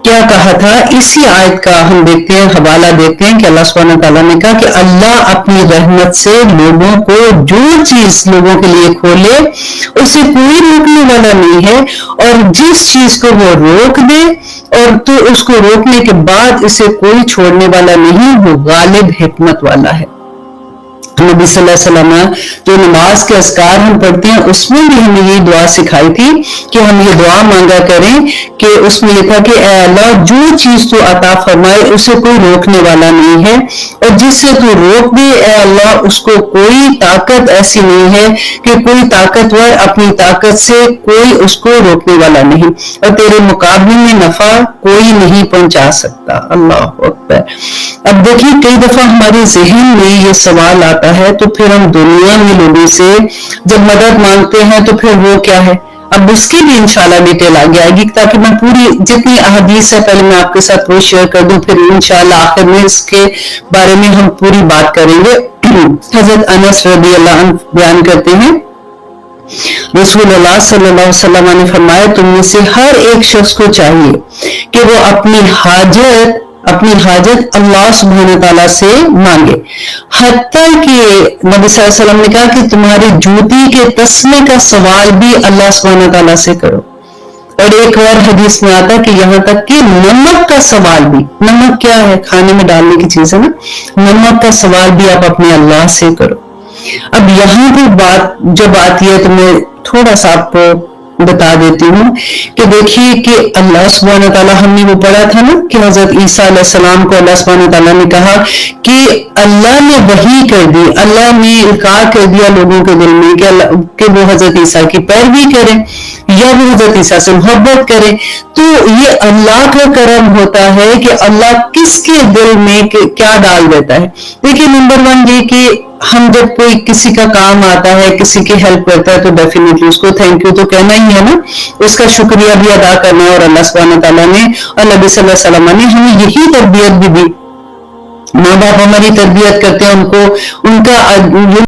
क्या कहा था, इसी आयत का हम देखते हैं, हवाला देखते हैं कि अल्लाह सुब्हानहू तआला ने कहा कि अल्लाह अपनी रहमत से लोगों को जो चीज लोगों के लिए खोले उसे कोई रोकने वाला नहीं है, और जिस चीज को वो रोक दे और तो उसको रोकने के बाद इसे कोई छोड़ने वाला नहीं, वो गालिब हिकमत वाला है। नबी सल्लल्लाहु अलैहि वसल्लम जो नमाज के अज़कार हम पढ़ते हैं उसमें भी हमें ये दुआ सिखाई थी कि हम ये दुआ मांगा करें, कि उसमें लिखा कि ऐ अल्लाह जो चीज तू अता फरमाए उसे कोई रोकने वाला नहीं है, और जिससे तू रोक दे ऐ अल्लाह उसको कोई ताकत ऐसी नहीं है कि कोई ताकतवर अपनी ताकत से कोई उसको रोकने वाला नहीं, और तेरे मुकाबले में नफा कोई नहीं पहुंचा सकता। अल्लाह अकबर। अब देखिए कई दफा हमारे जहन में ये सवाल आता है, तो फिर हम दुनिया में लोगों से जब मदद मांगते हैं तो फिर वो क्या है, अब उसकी भी इंशाल्लाह डिटेल आगे आएगी, ताकि मैं पूरी जितनी अहदीस है पहले मैं आपके साथ वो शेयर कर दूं, फिर इंशाल्लाह आखिर में इसके बारे में हम पूरी बात करेंगे। हजरत अनस रज़ी अल्लाह अन्हु बयान करते हैं, रसूलुल्लाह सल्लल्लाहु अलैहि वसल्लम ने फरमाया, तुम में से हर एक शख्स को चाहिए कि वो अपनी हाजत अल्लाह सुब्हानहू तआला से मांगे, हत्ता कि नबी सल्लल्लाहु अलैहि वसल्लम ने कहा कि तुम्हारी जूती के तस्मे का सवाल भी अल्लाह सुब्हानहू तआला से करो। और एक और हदीस में आता है कि यहाँ तक कि नमक का सवाल भी, नमक क्या है, खाने में डालने की चीज है ना, नमक का सवाल भी आप अपने अल्लाह से करो। अब यहाँ पे बात जब आती है तो मैं थोड़ा सा आपको बता देती हूँ कि देखिए कि अल्लाह सुब्हानहू तआला, हमने वो पढ़ा था ना कि हजरत ईसा अलैहिस्सलाम को अल्लाह सुब्हानहू तआला ने कहा कि अल्लाह ने वही कर दी, अल्लाह ने इल्का कर दिया लोगों के दिल में कि वो हजरत ईसा की पैरवी करें या वो हजरत ईसा से मोहब्बत करें। तो ये अल्लाह का करम होता है कि अल्लाह किसके दिल में क्या डाल देता है। देखिए नंबर वन ये कि हम जब कोई किसी का काम आता है, किसी की हेल्प करता है, तो डेफिनेटली उसको थैंक यू तो कहना ही है ना, उसका शुक्रिया भी अदा करना है। और अल्लाह सुब्हानहू तआला ने और नबी सल्लल्लाहु अलैहि वसल्लम ने हमें यही तरबियत भी दी। माँ बाप हमारी तरबियत करते हैं, उनको उनका